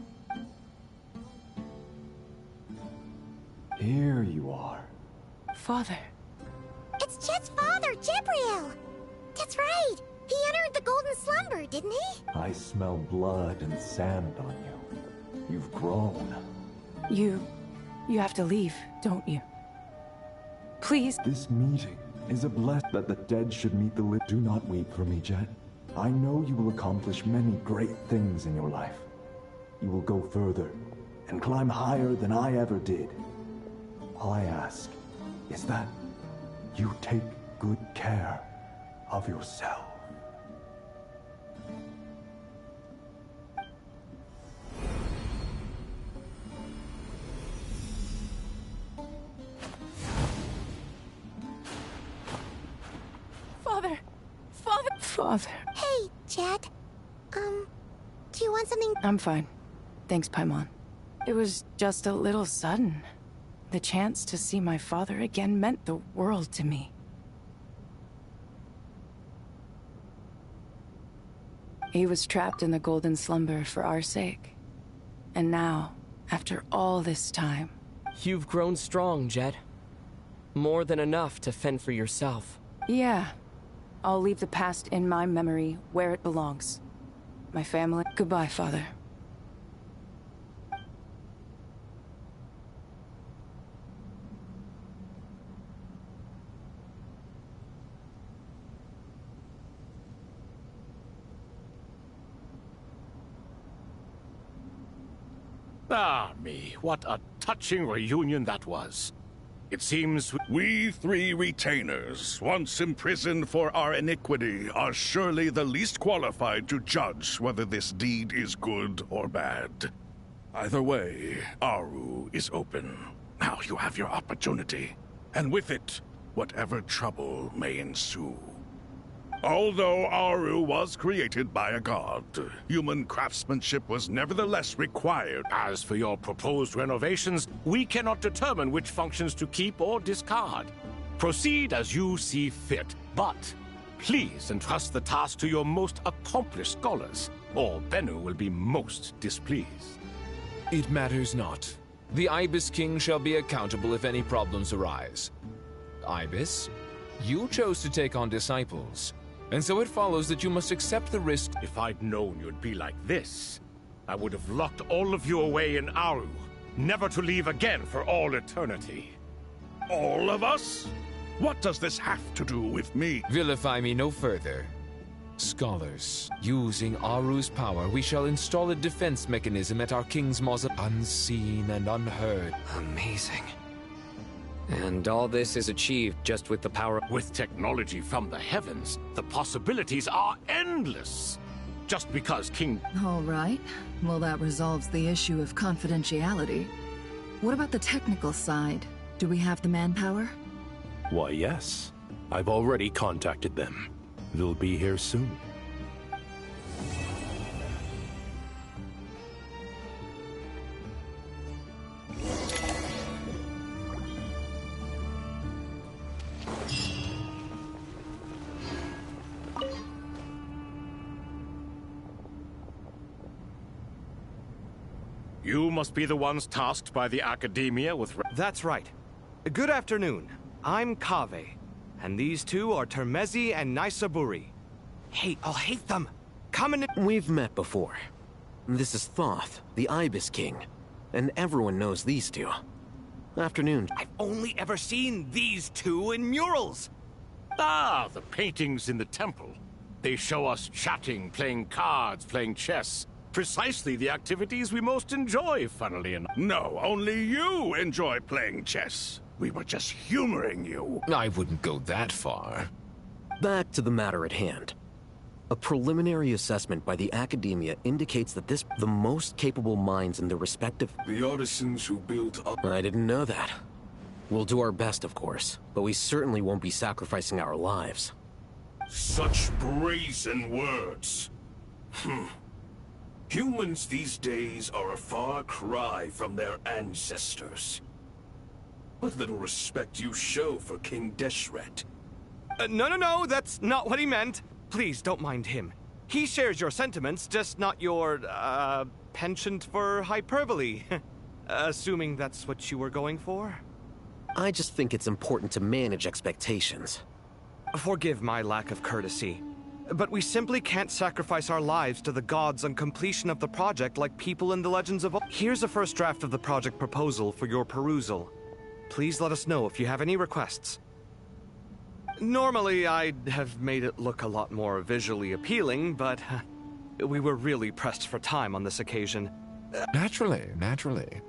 Here you are.
Father.
It's Chet's father, Jibriel! That's right! He entered the Golden Slumber, didn't he?
I smell blood and sand on you. You've grown.
You have to leave, don't you? Please.
This meeting is a blessing that the dead should meet the living. Do not weep for me, Jet. I know you will accomplish many great things in your life. You will go further and climb higher than I ever did. All I ask is that you take good care of yourself.
Father! Father! Father.
Hey, Jet. Do you want something?
I'm fine. Thanks, Paimon. It was just a little sudden. The chance to see my father again meant the world to me. He was trapped in the golden slumber for our sake. And now, after all this time...
You've grown strong, Jet. More than enough to fend for yourself.
Yeah. I'll leave the past in my memory where it belongs. My family. Goodbye, Father.
Ah, me, what a touching reunion that was. It seems
we three retainers, once imprisoned for our iniquity, are surely the least qualified to judge whether this deed is good or bad. Either way, Aru is open. Now you have your opportunity, and with it, whatever trouble may ensue. Although Aru was created by a god, human craftsmanship was nevertheless required.
As for your proposed renovations, we cannot determine which functions to keep or discard. Proceed as you see fit, but please entrust the task to your most accomplished scholars, or Bennu will be most displeased.
It matters not. The Ibis King shall be accountable if any problems arise. Ibis, you chose to take on disciples. And so it follows that you must accept the risk.
If I'd known you'd be like this, I would have locked all of you away in Aru, never to leave again for all eternity.
All of us? What does this have to do with me?
Vilify me no further. Scholars, using Aru's power, we shall install a defense mechanism at our king's mausoleum, unseen and unheard.
Amazing. And all this is achieved just with the power...
With technology from the heavens, the possibilities are endless. Just because King...
All right. Well, that resolves the issue of confidentiality. What about the technical side? Do we have the manpower?
Why, yes. I've already contacted them. They'll be here soon.
You must be the ones tasked by the Academia with...
That's right. Good afternoon. I'm Kaveh, and these two are Termezi and Naisaburi. Hey, I'll hate them. Come in...
We've met before. This is Thoth, the Ibis King, and everyone knows these two. Afternoon.
I've only ever seen these two in murals.
Ah, the paintings in the temple. They show us chatting, playing cards, playing chess. Precisely the activities we most enjoy, funnily enough.
No, only you enjoy playing chess. We were just humoring you.
I wouldn't go that far.
Back to the matter at hand. A preliminary assessment by the Academia indicates that the most capable minds in their respective...
The artisans who built up...
I didn't know that. We'll do our best, of course, but we certainly won't be sacrificing our lives.
Such brazen words. Humans these days are a far cry from their ancestors. What little respect you show for King Deshret.
No, that's not what he meant. Please, don't mind him. He shares your sentiments, just not your, penchant for hyperbole. Assuming that's what you were going for?
I just think it's important to manage expectations.
Forgive my lack of courtesy, but we simply can't sacrifice our lives to the gods on completion of the project like people in the Legends of... Here's a first draft of the project proposal for your perusal. Please let us know if you have any requests. Normally, I'd have made it look a lot more visually appealing, but we were really pressed for time on this occasion.
Naturally, naturally.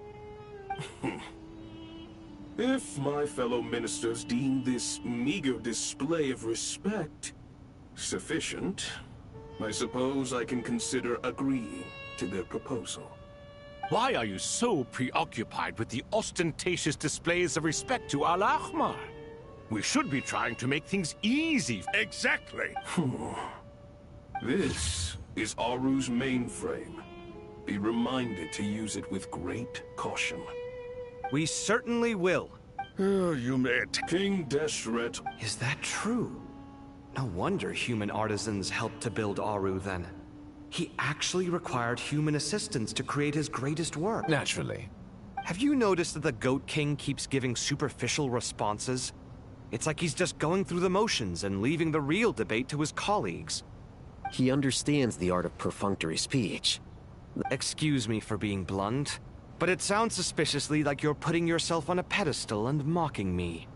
If my fellow ministers deem this meager display of respect sufficient, I suppose I can consider agreeing to their proposal.
Why are you so preoccupied with the ostentatious displays of respect to Al-Ahmar? We should be trying to make things easy.
Exactly.
This is Aru's mainframe. Be reminded to use it with great caution.
We certainly will.
Oh, you may...
King Deshret...
Is that true? No wonder human artisans helped to build Aru, then. He actually required human assistance to create his greatest work.
Naturally.
Have you noticed that the Goat King keeps giving superficial responses? It's like he's just going through the motions and leaving the real debate to his colleagues.
He understands the art of perfunctory speech.
Excuse me for being blunt, but it sounds suspiciously like you're putting yourself on a pedestal and mocking me.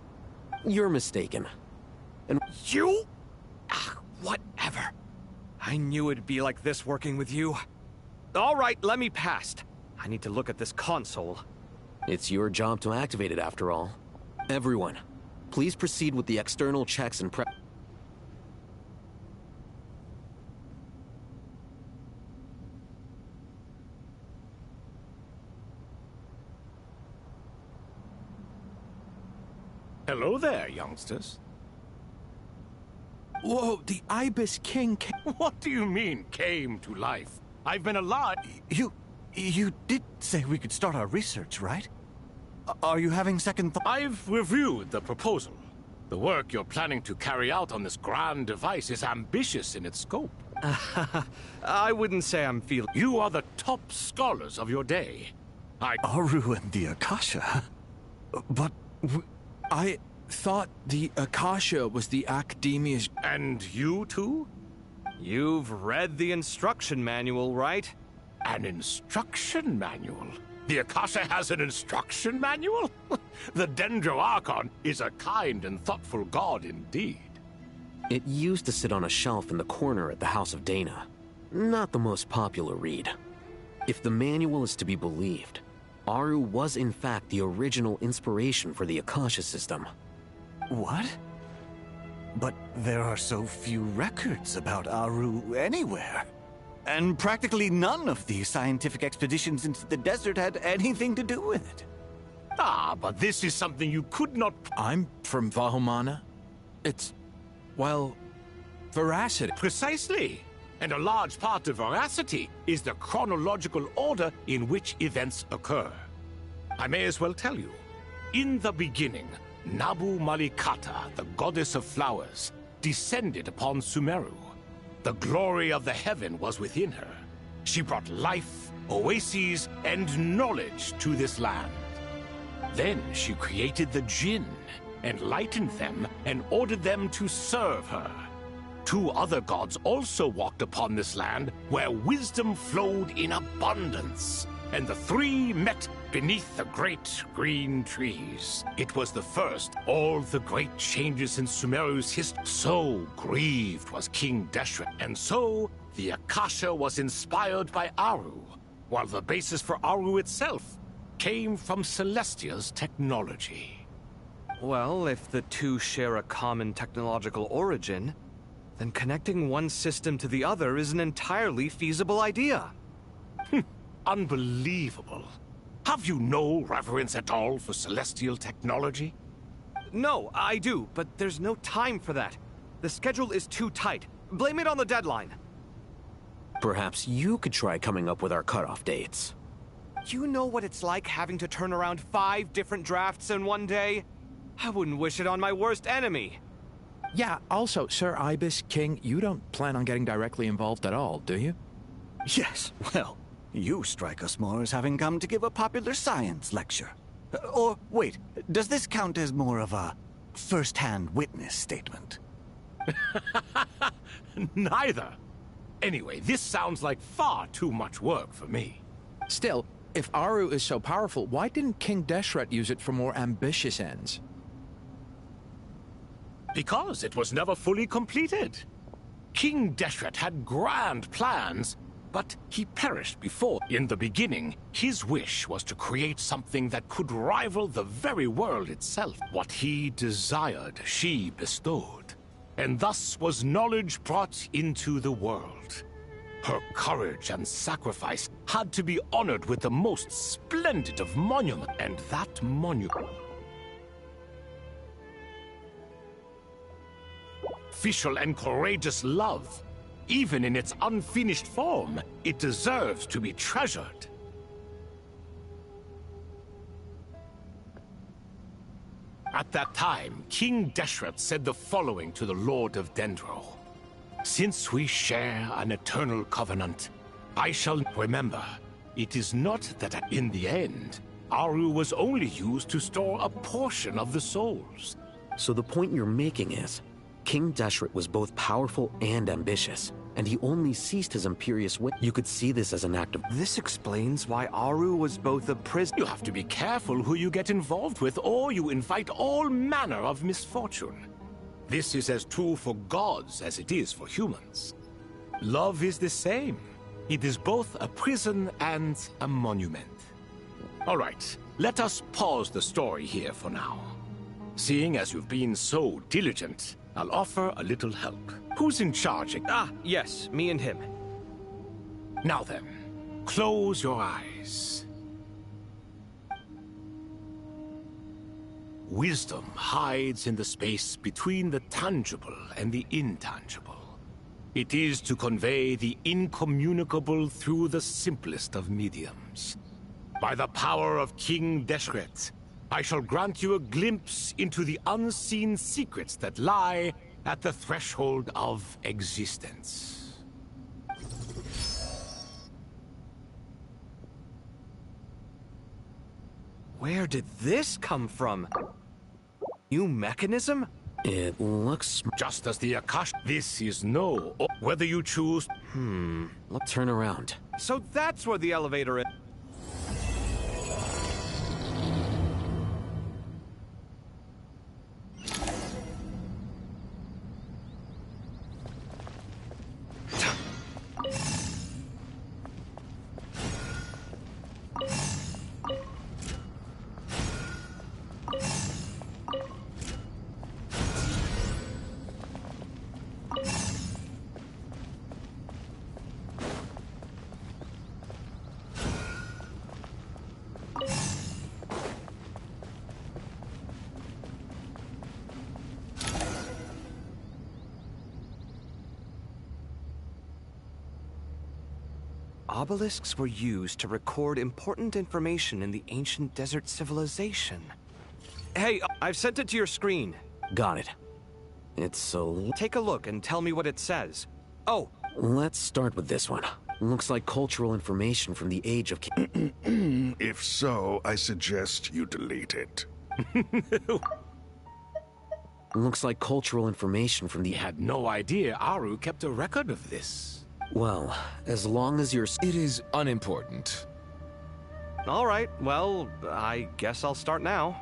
You're mistaken. And
you? Whatever. I knew it'd be like this working with you. All right, let me past. I need to look at this console.
It's your job to activate it, after all. Everyone, please proceed with the external checks and prep.
Hello there, youngsters.
Whoa, the Ibis King
What do you mean, came to life? I've been alive.
You did say we could start our research, right? Are you having second thoughts?
I've reviewed the proposal. The work you're planning to carry out on this grand device is ambitious in its scope.
I wouldn't say I'm feeling...
You are the top scholars of your day.
Aru and the Akasha? But
I thought the Akasha was the Academia's...
And you too?
You've read the instruction manual, right?
An instruction manual? The Akasha has an instruction manual? The Dendro Archon is a kind and thoughtful god indeed.
It used to sit on a shelf in the corner at the House of Dana. Not the most popular read. If the manual is to be believed, Aru was in fact the original inspiration for the Akasha system.
what? But there are so few records about Aru anywhere. And practically none of the scientific expeditions into the desert had anything to do with it.
Ah, but this is something you could not...
I'm from Vahumana. It's, well, veracity.
Precisely. And a large part of veracity is the chronological order in which events occur. I may as well tell you. In the beginning, Nabu Malikata, the goddess of flowers, descended upon Sumeru. The glory of the heaven was within her. She brought life, oases, and knowledge to this land. Then she created the Jinn, enlightened them, and ordered them to serve her. Two other gods also walked upon this land where wisdom flowed in abundance, and the three met beneath the great green trees. It was the first all the great changes in Sumeru's history. So grieved was King Deshret, and so the Akasha was inspired by Aru, while the basis for Aru itself came from Celestia's technology.
Well, if the two share a common technological origin, then connecting one system to the other is an entirely feasible idea.
Unbelievable. Have you no reverence at all for celestial technology?
No, I do, but there's no time for that. The schedule is too tight. Blame it on the deadline.
Perhaps you could try coming up with our cutoff dates.
You know what it's like having to turn around 5 different drafts in one day? I wouldn't wish it on my worst enemy.
Yeah, also, Sir Ibis King, you don't plan on getting directly involved at all, do you?
Yes, well, you strike us more as having come to give a popular science lecture. Or, wait, does this count as more of a first-hand witness statement?
Neither. Anyway, this sounds like far too much work for me.
Still, if Aru is so powerful, why didn't King Deshret use it for more ambitious ends?
Because it was never fully completed. King Deshret had grand plans, but he perished before. In the beginning, his wish was to create something that could rival the very world itself. What he desired, she bestowed. And thus was knowledge brought into the world. Her courage and sacrifice had to be honored with the most splendid of monuments. And that monument... Official and courageous love. Even in its unfinished form, it deserves to be treasured. At that time, King Deshret said the following to the Lord of Dendro. Since we share an eternal covenant, I shall remember, it is not that in the end, Aru was only used to store a portion of the souls.
So the point you're making is, King Deshret was both powerful and ambitious, and he only ceased his imperious way. You could see this as an act of...
This explains why Aru was both a prisoner...
You have to be careful who you get involved with, or you invite all manner of misfortune. This is as true for gods as it is for humans. Love is the same. It is both a prison and a monument. All right, let us pause the story here for now. Seeing as you've been so diligent, I'll offer a little help. Who's in charge?
Yes, me and him.
Now then, close your eyes. Wisdom hides in the space between the tangible and the intangible. It is to convey the incommunicable through the simplest of mediums. By the power of King Deshret, I shall grant you a glimpse into the unseen secrets that lie at the threshold of existence.
Where did this come from? New mechanism?
It looks...
Just as the Akash... This is no... Whether you choose...
Let's turn around.
So that's where the elevator is. Obelisks were used to record important information in the ancient desert civilization. Hey, I've sent it to your screen.
Got it. It's so...
Take a look and tell me what it says. Oh!
Let's start with this one. Looks like cultural information from the age of...
If so, I suggest you delete it.
Looks like cultural information from the...
He had no idea Aru kept a record of this.
Well, as long as you're...
It is unimportant.
All right, well, I guess I'll start now.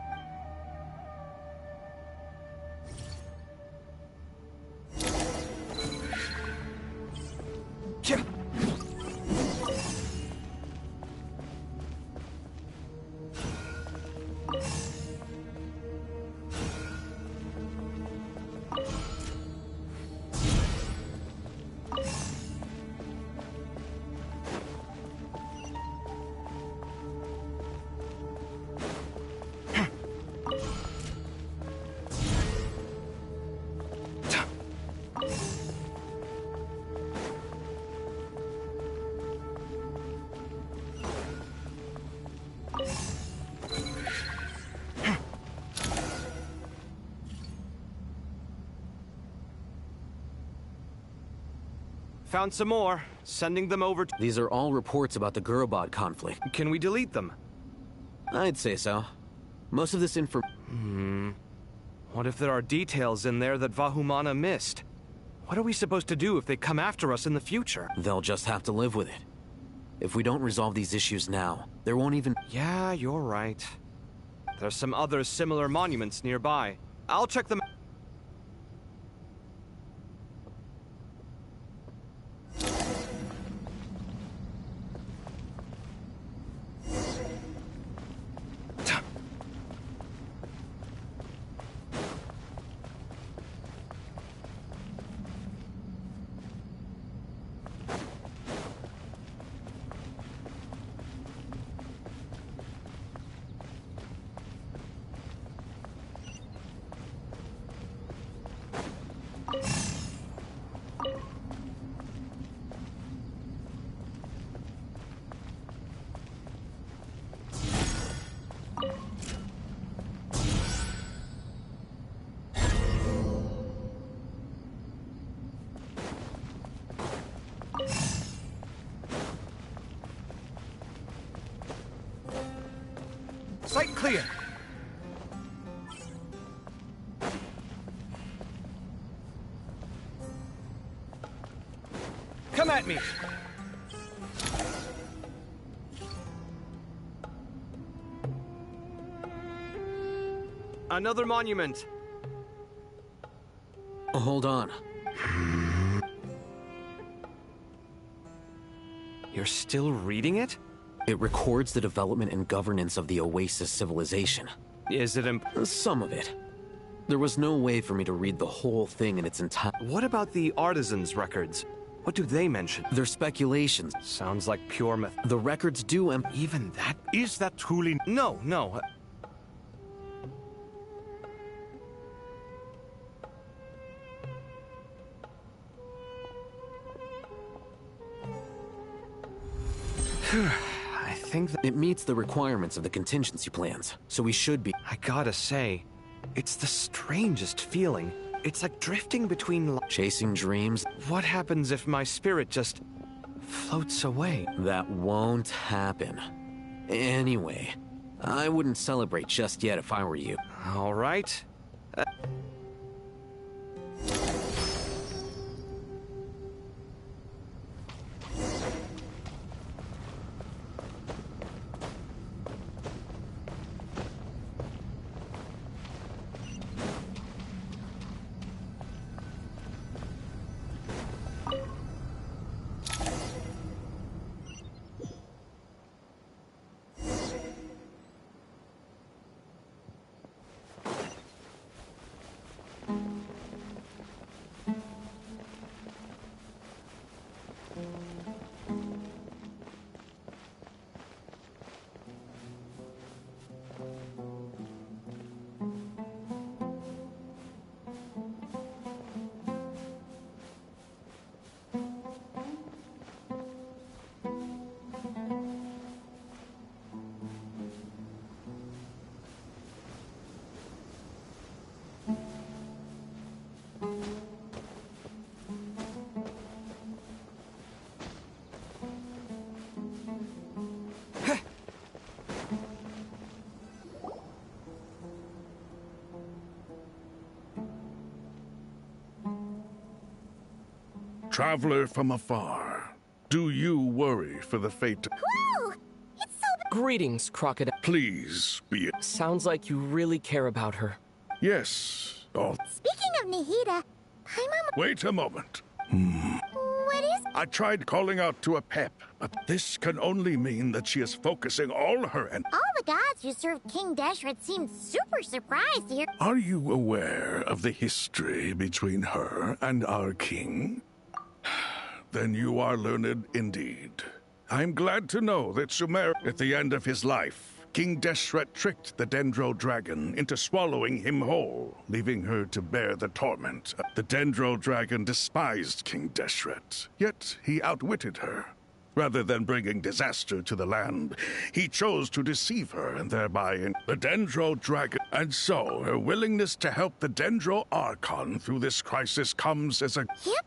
Found some more. Sending them over to...
These are all reports about the Gurubad conflict.
Can we delete them?
I'd say so. Most of this info...
What if there are details in there that Vahumana missed? What are we supposed to do if they come after us in the future?
They'll just have to live with it. If we don't resolve these issues now, there won't even...
Yeah, you're right. There's some other similar monuments nearby. I'll check them... Sight clear. Come at me. Another monument.
Hold on.
You're still reading it?
It records the development and governance of the Oasis civilization.
Is it
some of it. There was no way for me to read the whole thing in its entirety.
What about the artisans' records? What do they mention?
They're speculations.
Sounds like pure myth.
The records do
Even that?
Is that truly...
No. I think that
it meets the requirements of the contingency plans, so we should be...
I gotta say, it's the strangest feeling. It's like drifting between...
Chasing dreams?
What happens if my spirit just floats away?
That won't happen. Anyway, I wouldn't celebrate just yet if I were you.
All right.
Traveler from afar, do you worry for the fate...
Whoa! It's so...
Greetings, Crocodile.
Please be it.
Sounds like you really care about her.
Yes. Oh.
Speaking of Nahida, Paimon...
Wait a moment.
What is...
I tried calling out to a pep, but this can only mean that she is focusing all her and...
All the gods who served King Deshret seemed super surprised to hear...
Are you aware of the history between her and our king? Then you are learned indeed. I'm glad to know that Sumer, at the end of his life, King Deshret tricked the Dendro Dragon into swallowing him whole, leaving her to bear the torment. The Dendro Dragon despised King Deshret, yet he outwitted her. Rather than bringing disaster to the land, he chose to deceive her and thereby the Dendro Dragon. And so, her willingness to help the Dendro Archon through this crisis comes as a...
Yep,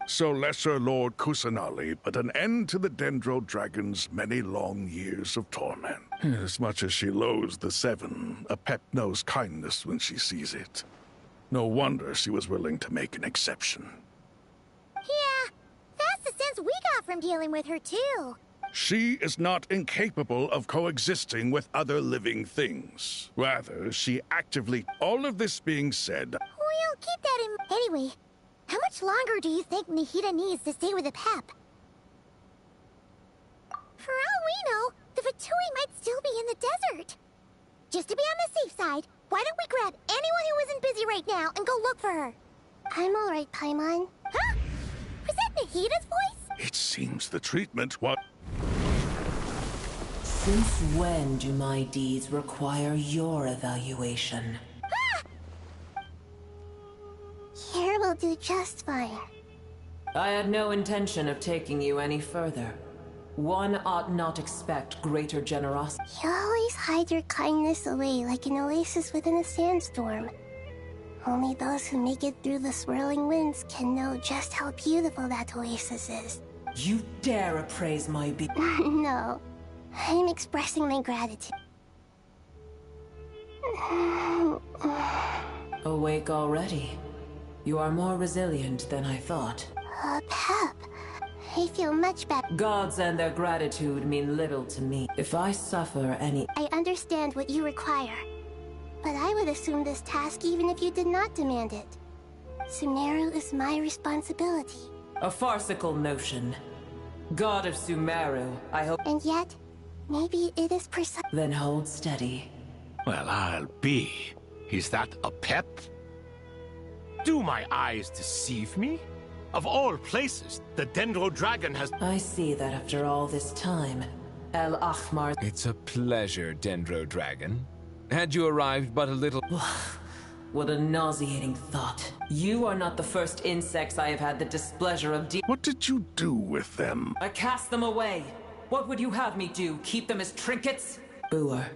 So Lesser Lord Kusanali put an end to the Dendro Dragon's many long years of torment. As much as she loathes the Seven, a pep knows kindness when she sees it. No wonder she was willing to make an exception.
Yeah, that's the sense we got from dealing with her, too.
She is not incapable of coexisting with other living things. Rather, she actively... All of this being said...
We'll keep that in... Anyway, how much longer do you think Nahida needs to stay with the pep? For all we know, the Fatui might still be in the desert. Just to be on the safe side, why don't we grab anyone who isn't busy right now and go look for her? I'm alright, Paimon. Huh? Was that Nahida's voice?
It seems the treatment was...
Since when do my deeds require your evaluation?
Here will do just fine.
I had no intention of taking you any further. One ought not expect greater generosity.
You always hide your kindness away like an oasis within a sandstorm. Only those who make it through the swirling winds can know just how beautiful that oasis is.
You dare appraise my be-
No, I'm expressing my gratitude.
Awake already. You are more resilient than I thought.
Pep, I feel much better.
Gods and their gratitude mean little to me. If I suffer any-
I understand what you require, but I would assume this task even if you did not demand it. Sumeru is my responsibility.
A farcical notion. God of Sumeru, I hope-
And yet, maybe it is precise-
Then hold steady.
Well, I'll be. Is that a pep? Do my eyes deceive me? Of all places, the Dendro Dragon has...
I see that after all this time, El Ahmar...
It's a pleasure, Dendro Dragon. Had you arrived but a little...
What a nauseating thought. You are not the first insects I have had the displeasure of
What did you do with them?
I cast them away. What would you have me do? Keep them as trinkets? Boer,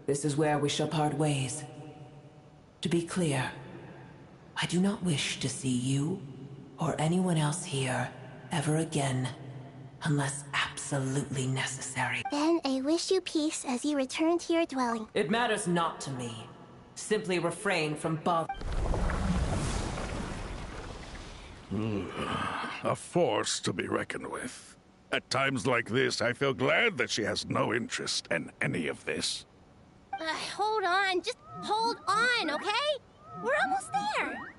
this is where we shall part ways. To be clear, I do not wish to see you or anyone else here ever again, unless absolutely necessary.
Then I wish you peace as you return to your dwelling.
It matters not to me. Simply refrain from bother.
A force to be reckoned with. At times like this, I feel glad that she has no interest in any of this.
Hold on, just hold on, okay? We're almost there.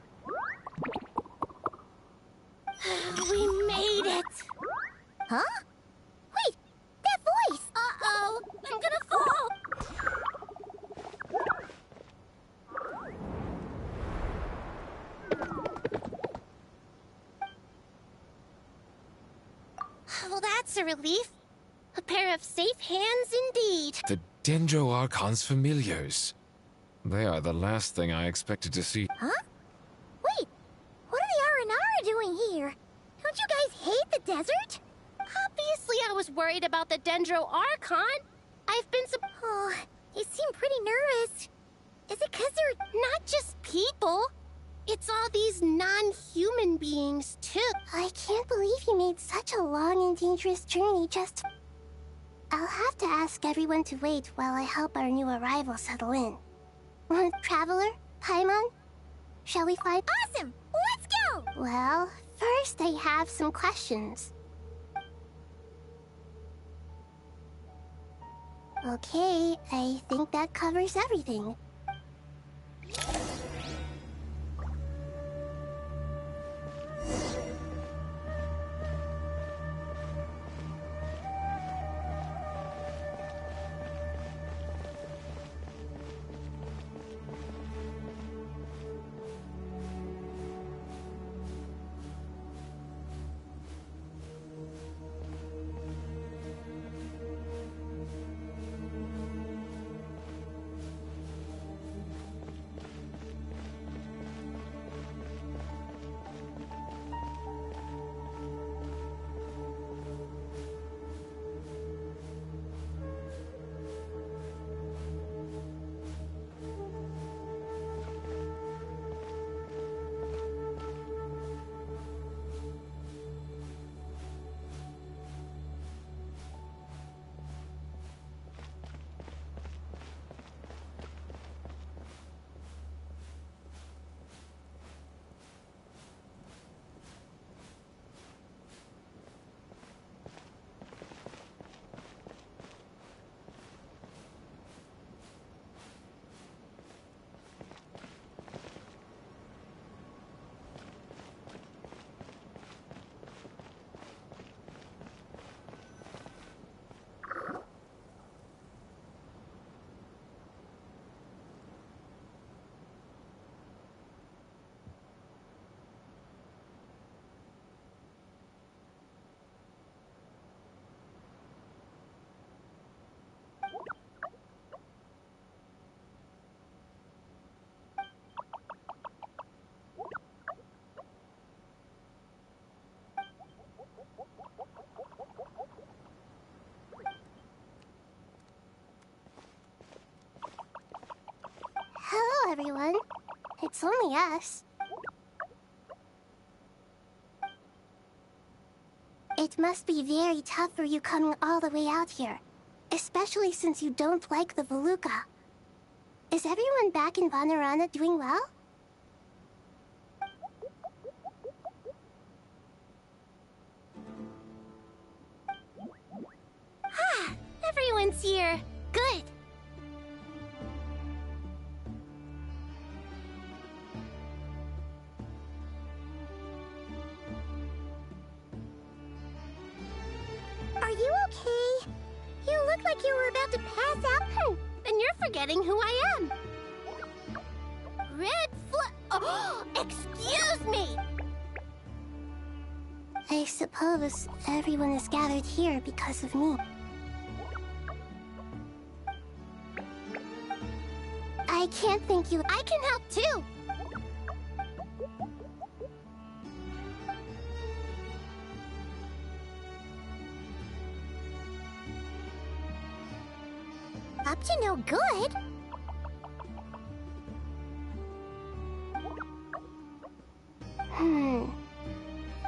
We made it. Huh? Wait, that voice! Uh-oh, I'm gonna fall! Well, that's a relief. A pair of safe hands indeed.
The Dendro Archon's familiars. They are the last thing I expected to see.
Huh? Wait, what are the R&R doing here? Don't you guys hate the desert? Obviously I was worried about the Dendro Archon. I've been Oh, you seem pretty nervous. Is it 'cause they're not just people? It's all these non-human beings, too. I can't believe you made such a long and dangerous journey just... I'll have to ask everyone to wait while I help our new arrival settle in. Traveler? Paimon? Shall we find... Awesome! Let's go! Well, first I have some questions. Okay, I think that covers everything. Hello, everyone. It's only us. It must be very tough for you coming all the way out here. Especially since you don't like the Voluka. Is everyone back in Vanarana doing well? Ah, everyone's here. Good. Are you okay? You look like you were about to pass out. Then you're forgetting who I am. Oh, excuse me! I suppose everyone is gathered here because of me. I can't thank you. I can help too! Up to no good?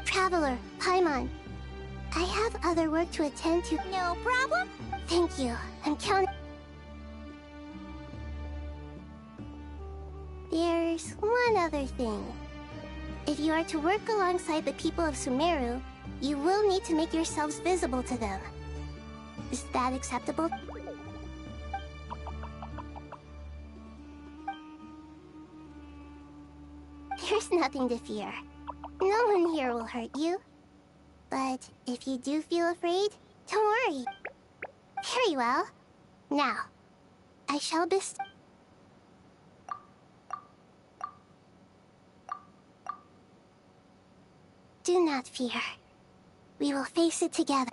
Traveler, Paimon. I have other work to attend to. No problem? Thank you. I'm counting. There's one other thing. If you are to work alongside the people of Sumeru, you will need to make yourselves visible to them. Is that acceptable? There's nothing to fear. No one here will hurt you. But if you do feel afraid, don't worry. Very well. Now, I shall Do not fear. We will face it together.